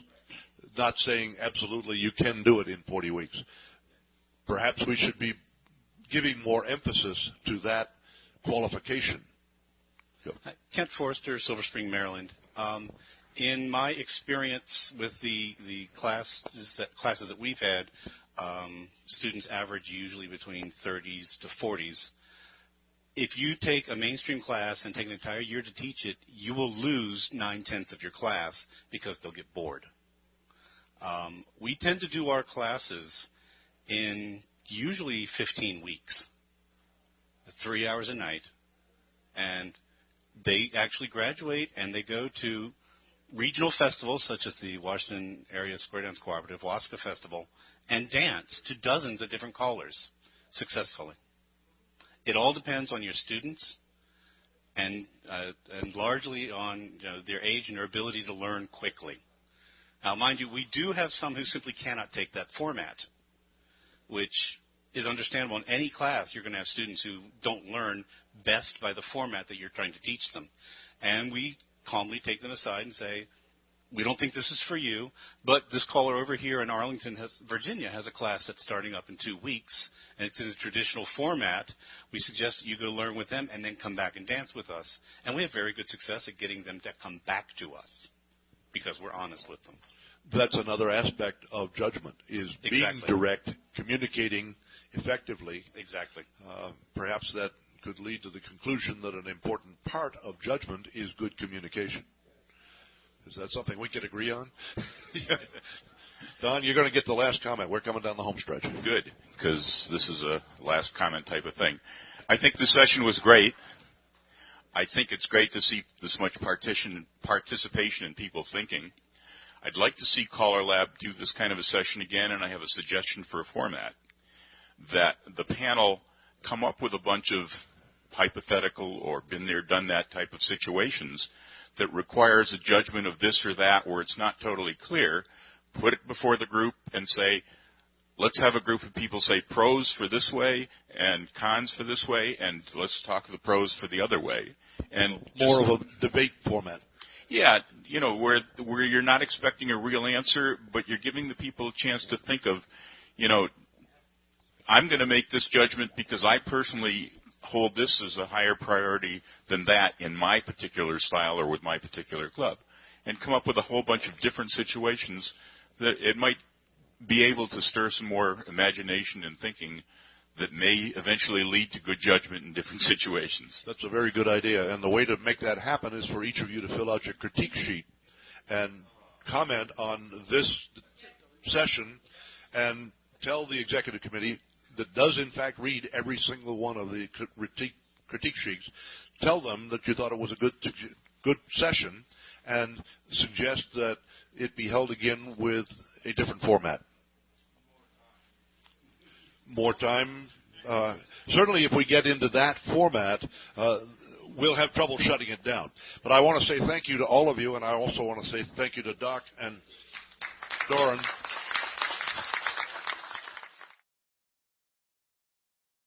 Speaker 1: not saying absolutely you can do it in 40 weeks. Perhaps we should be giving more emphasis to that qualification. Go.
Speaker 13: Kent Forrester, Silver Spring, Maryland. In my experience with the classes that we've had, students average usually between 30s to 40s. If you take a mainstream class and take an entire year to teach it, you will lose 9/10 of your class because they'll get bored. We tend to do our classes in usually 15 weeks, 3 hours a night, and they actually graduate and they go to regional festivals such as the Washington Area Square Dance Cooperative, WASCA Festival, and dance to dozens of different callers successfully. It all depends on your students and largely on their age and their ability to learn quickly. Now, mind you, we do have some who simply cannot take that format, which is understandable. In any class, you're going to have students who don't learn best by the format that you're trying to teach them. And we calmly take them aside and say, we don't think this is for you, but this caller over here in Arlington, Virginia, has a class that's starting up in 2 weeks, and it's in a traditional format. We suggest that you go learn with them and then come back and dance with us. And we have very good success at getting them to come back to us because we're honest with them.
Speaker 1: That's another aspect of judgment, is being direct, communicating effectively.
Speaker 13: Exactly.
Speaker 1: Perhaps that could lead to the conclusion that an important part of judgment is good communication. Is that something we could agree on? Don, you're going to get the last comment. We're coming down the home stretch.
Speaker 9: Good, because this is a last comment type of thing. I think the session was great. I think it's great to see this much participation in people thinking. I'd like to see CALLERLAB do this kind of a session again, and I have a suggestion for a format. That the panel come up with a bunch of hypothetical or been there, done that type of situations that requires a judgment of this or that where it's not totally clear, put it before the group and say, let's have a group of people say pros for this way and cons for this way, and let's talk the pros for the other way. And
Speaker 1: more of a debate format.
Speaker 9: Yeah, where you're not expecting a real answer, but you're giving the people a chance to think of, I'm going to make this judgment because I personally hold this as a higher priority than that in my particular style or with my particular club, and come up with a whole bunch of different situations that it might be able to stir some more imagination and thinking that may eventually lead to good judgment in different situations.
Speaker 1: That's a very good idea. And the way to make that happen is for each of you to fill out your critique sheet and comment on this session and tell the executive committee that does in fact read every single one of the critique sheets, tell them that you thought it was a good session and suggest that it be held again with a different format. More time. Certainly if we get into that format, we'll have trouble shutting it down. But I want to say thank you to all of you, and I also want to say thank you to Doc and Doren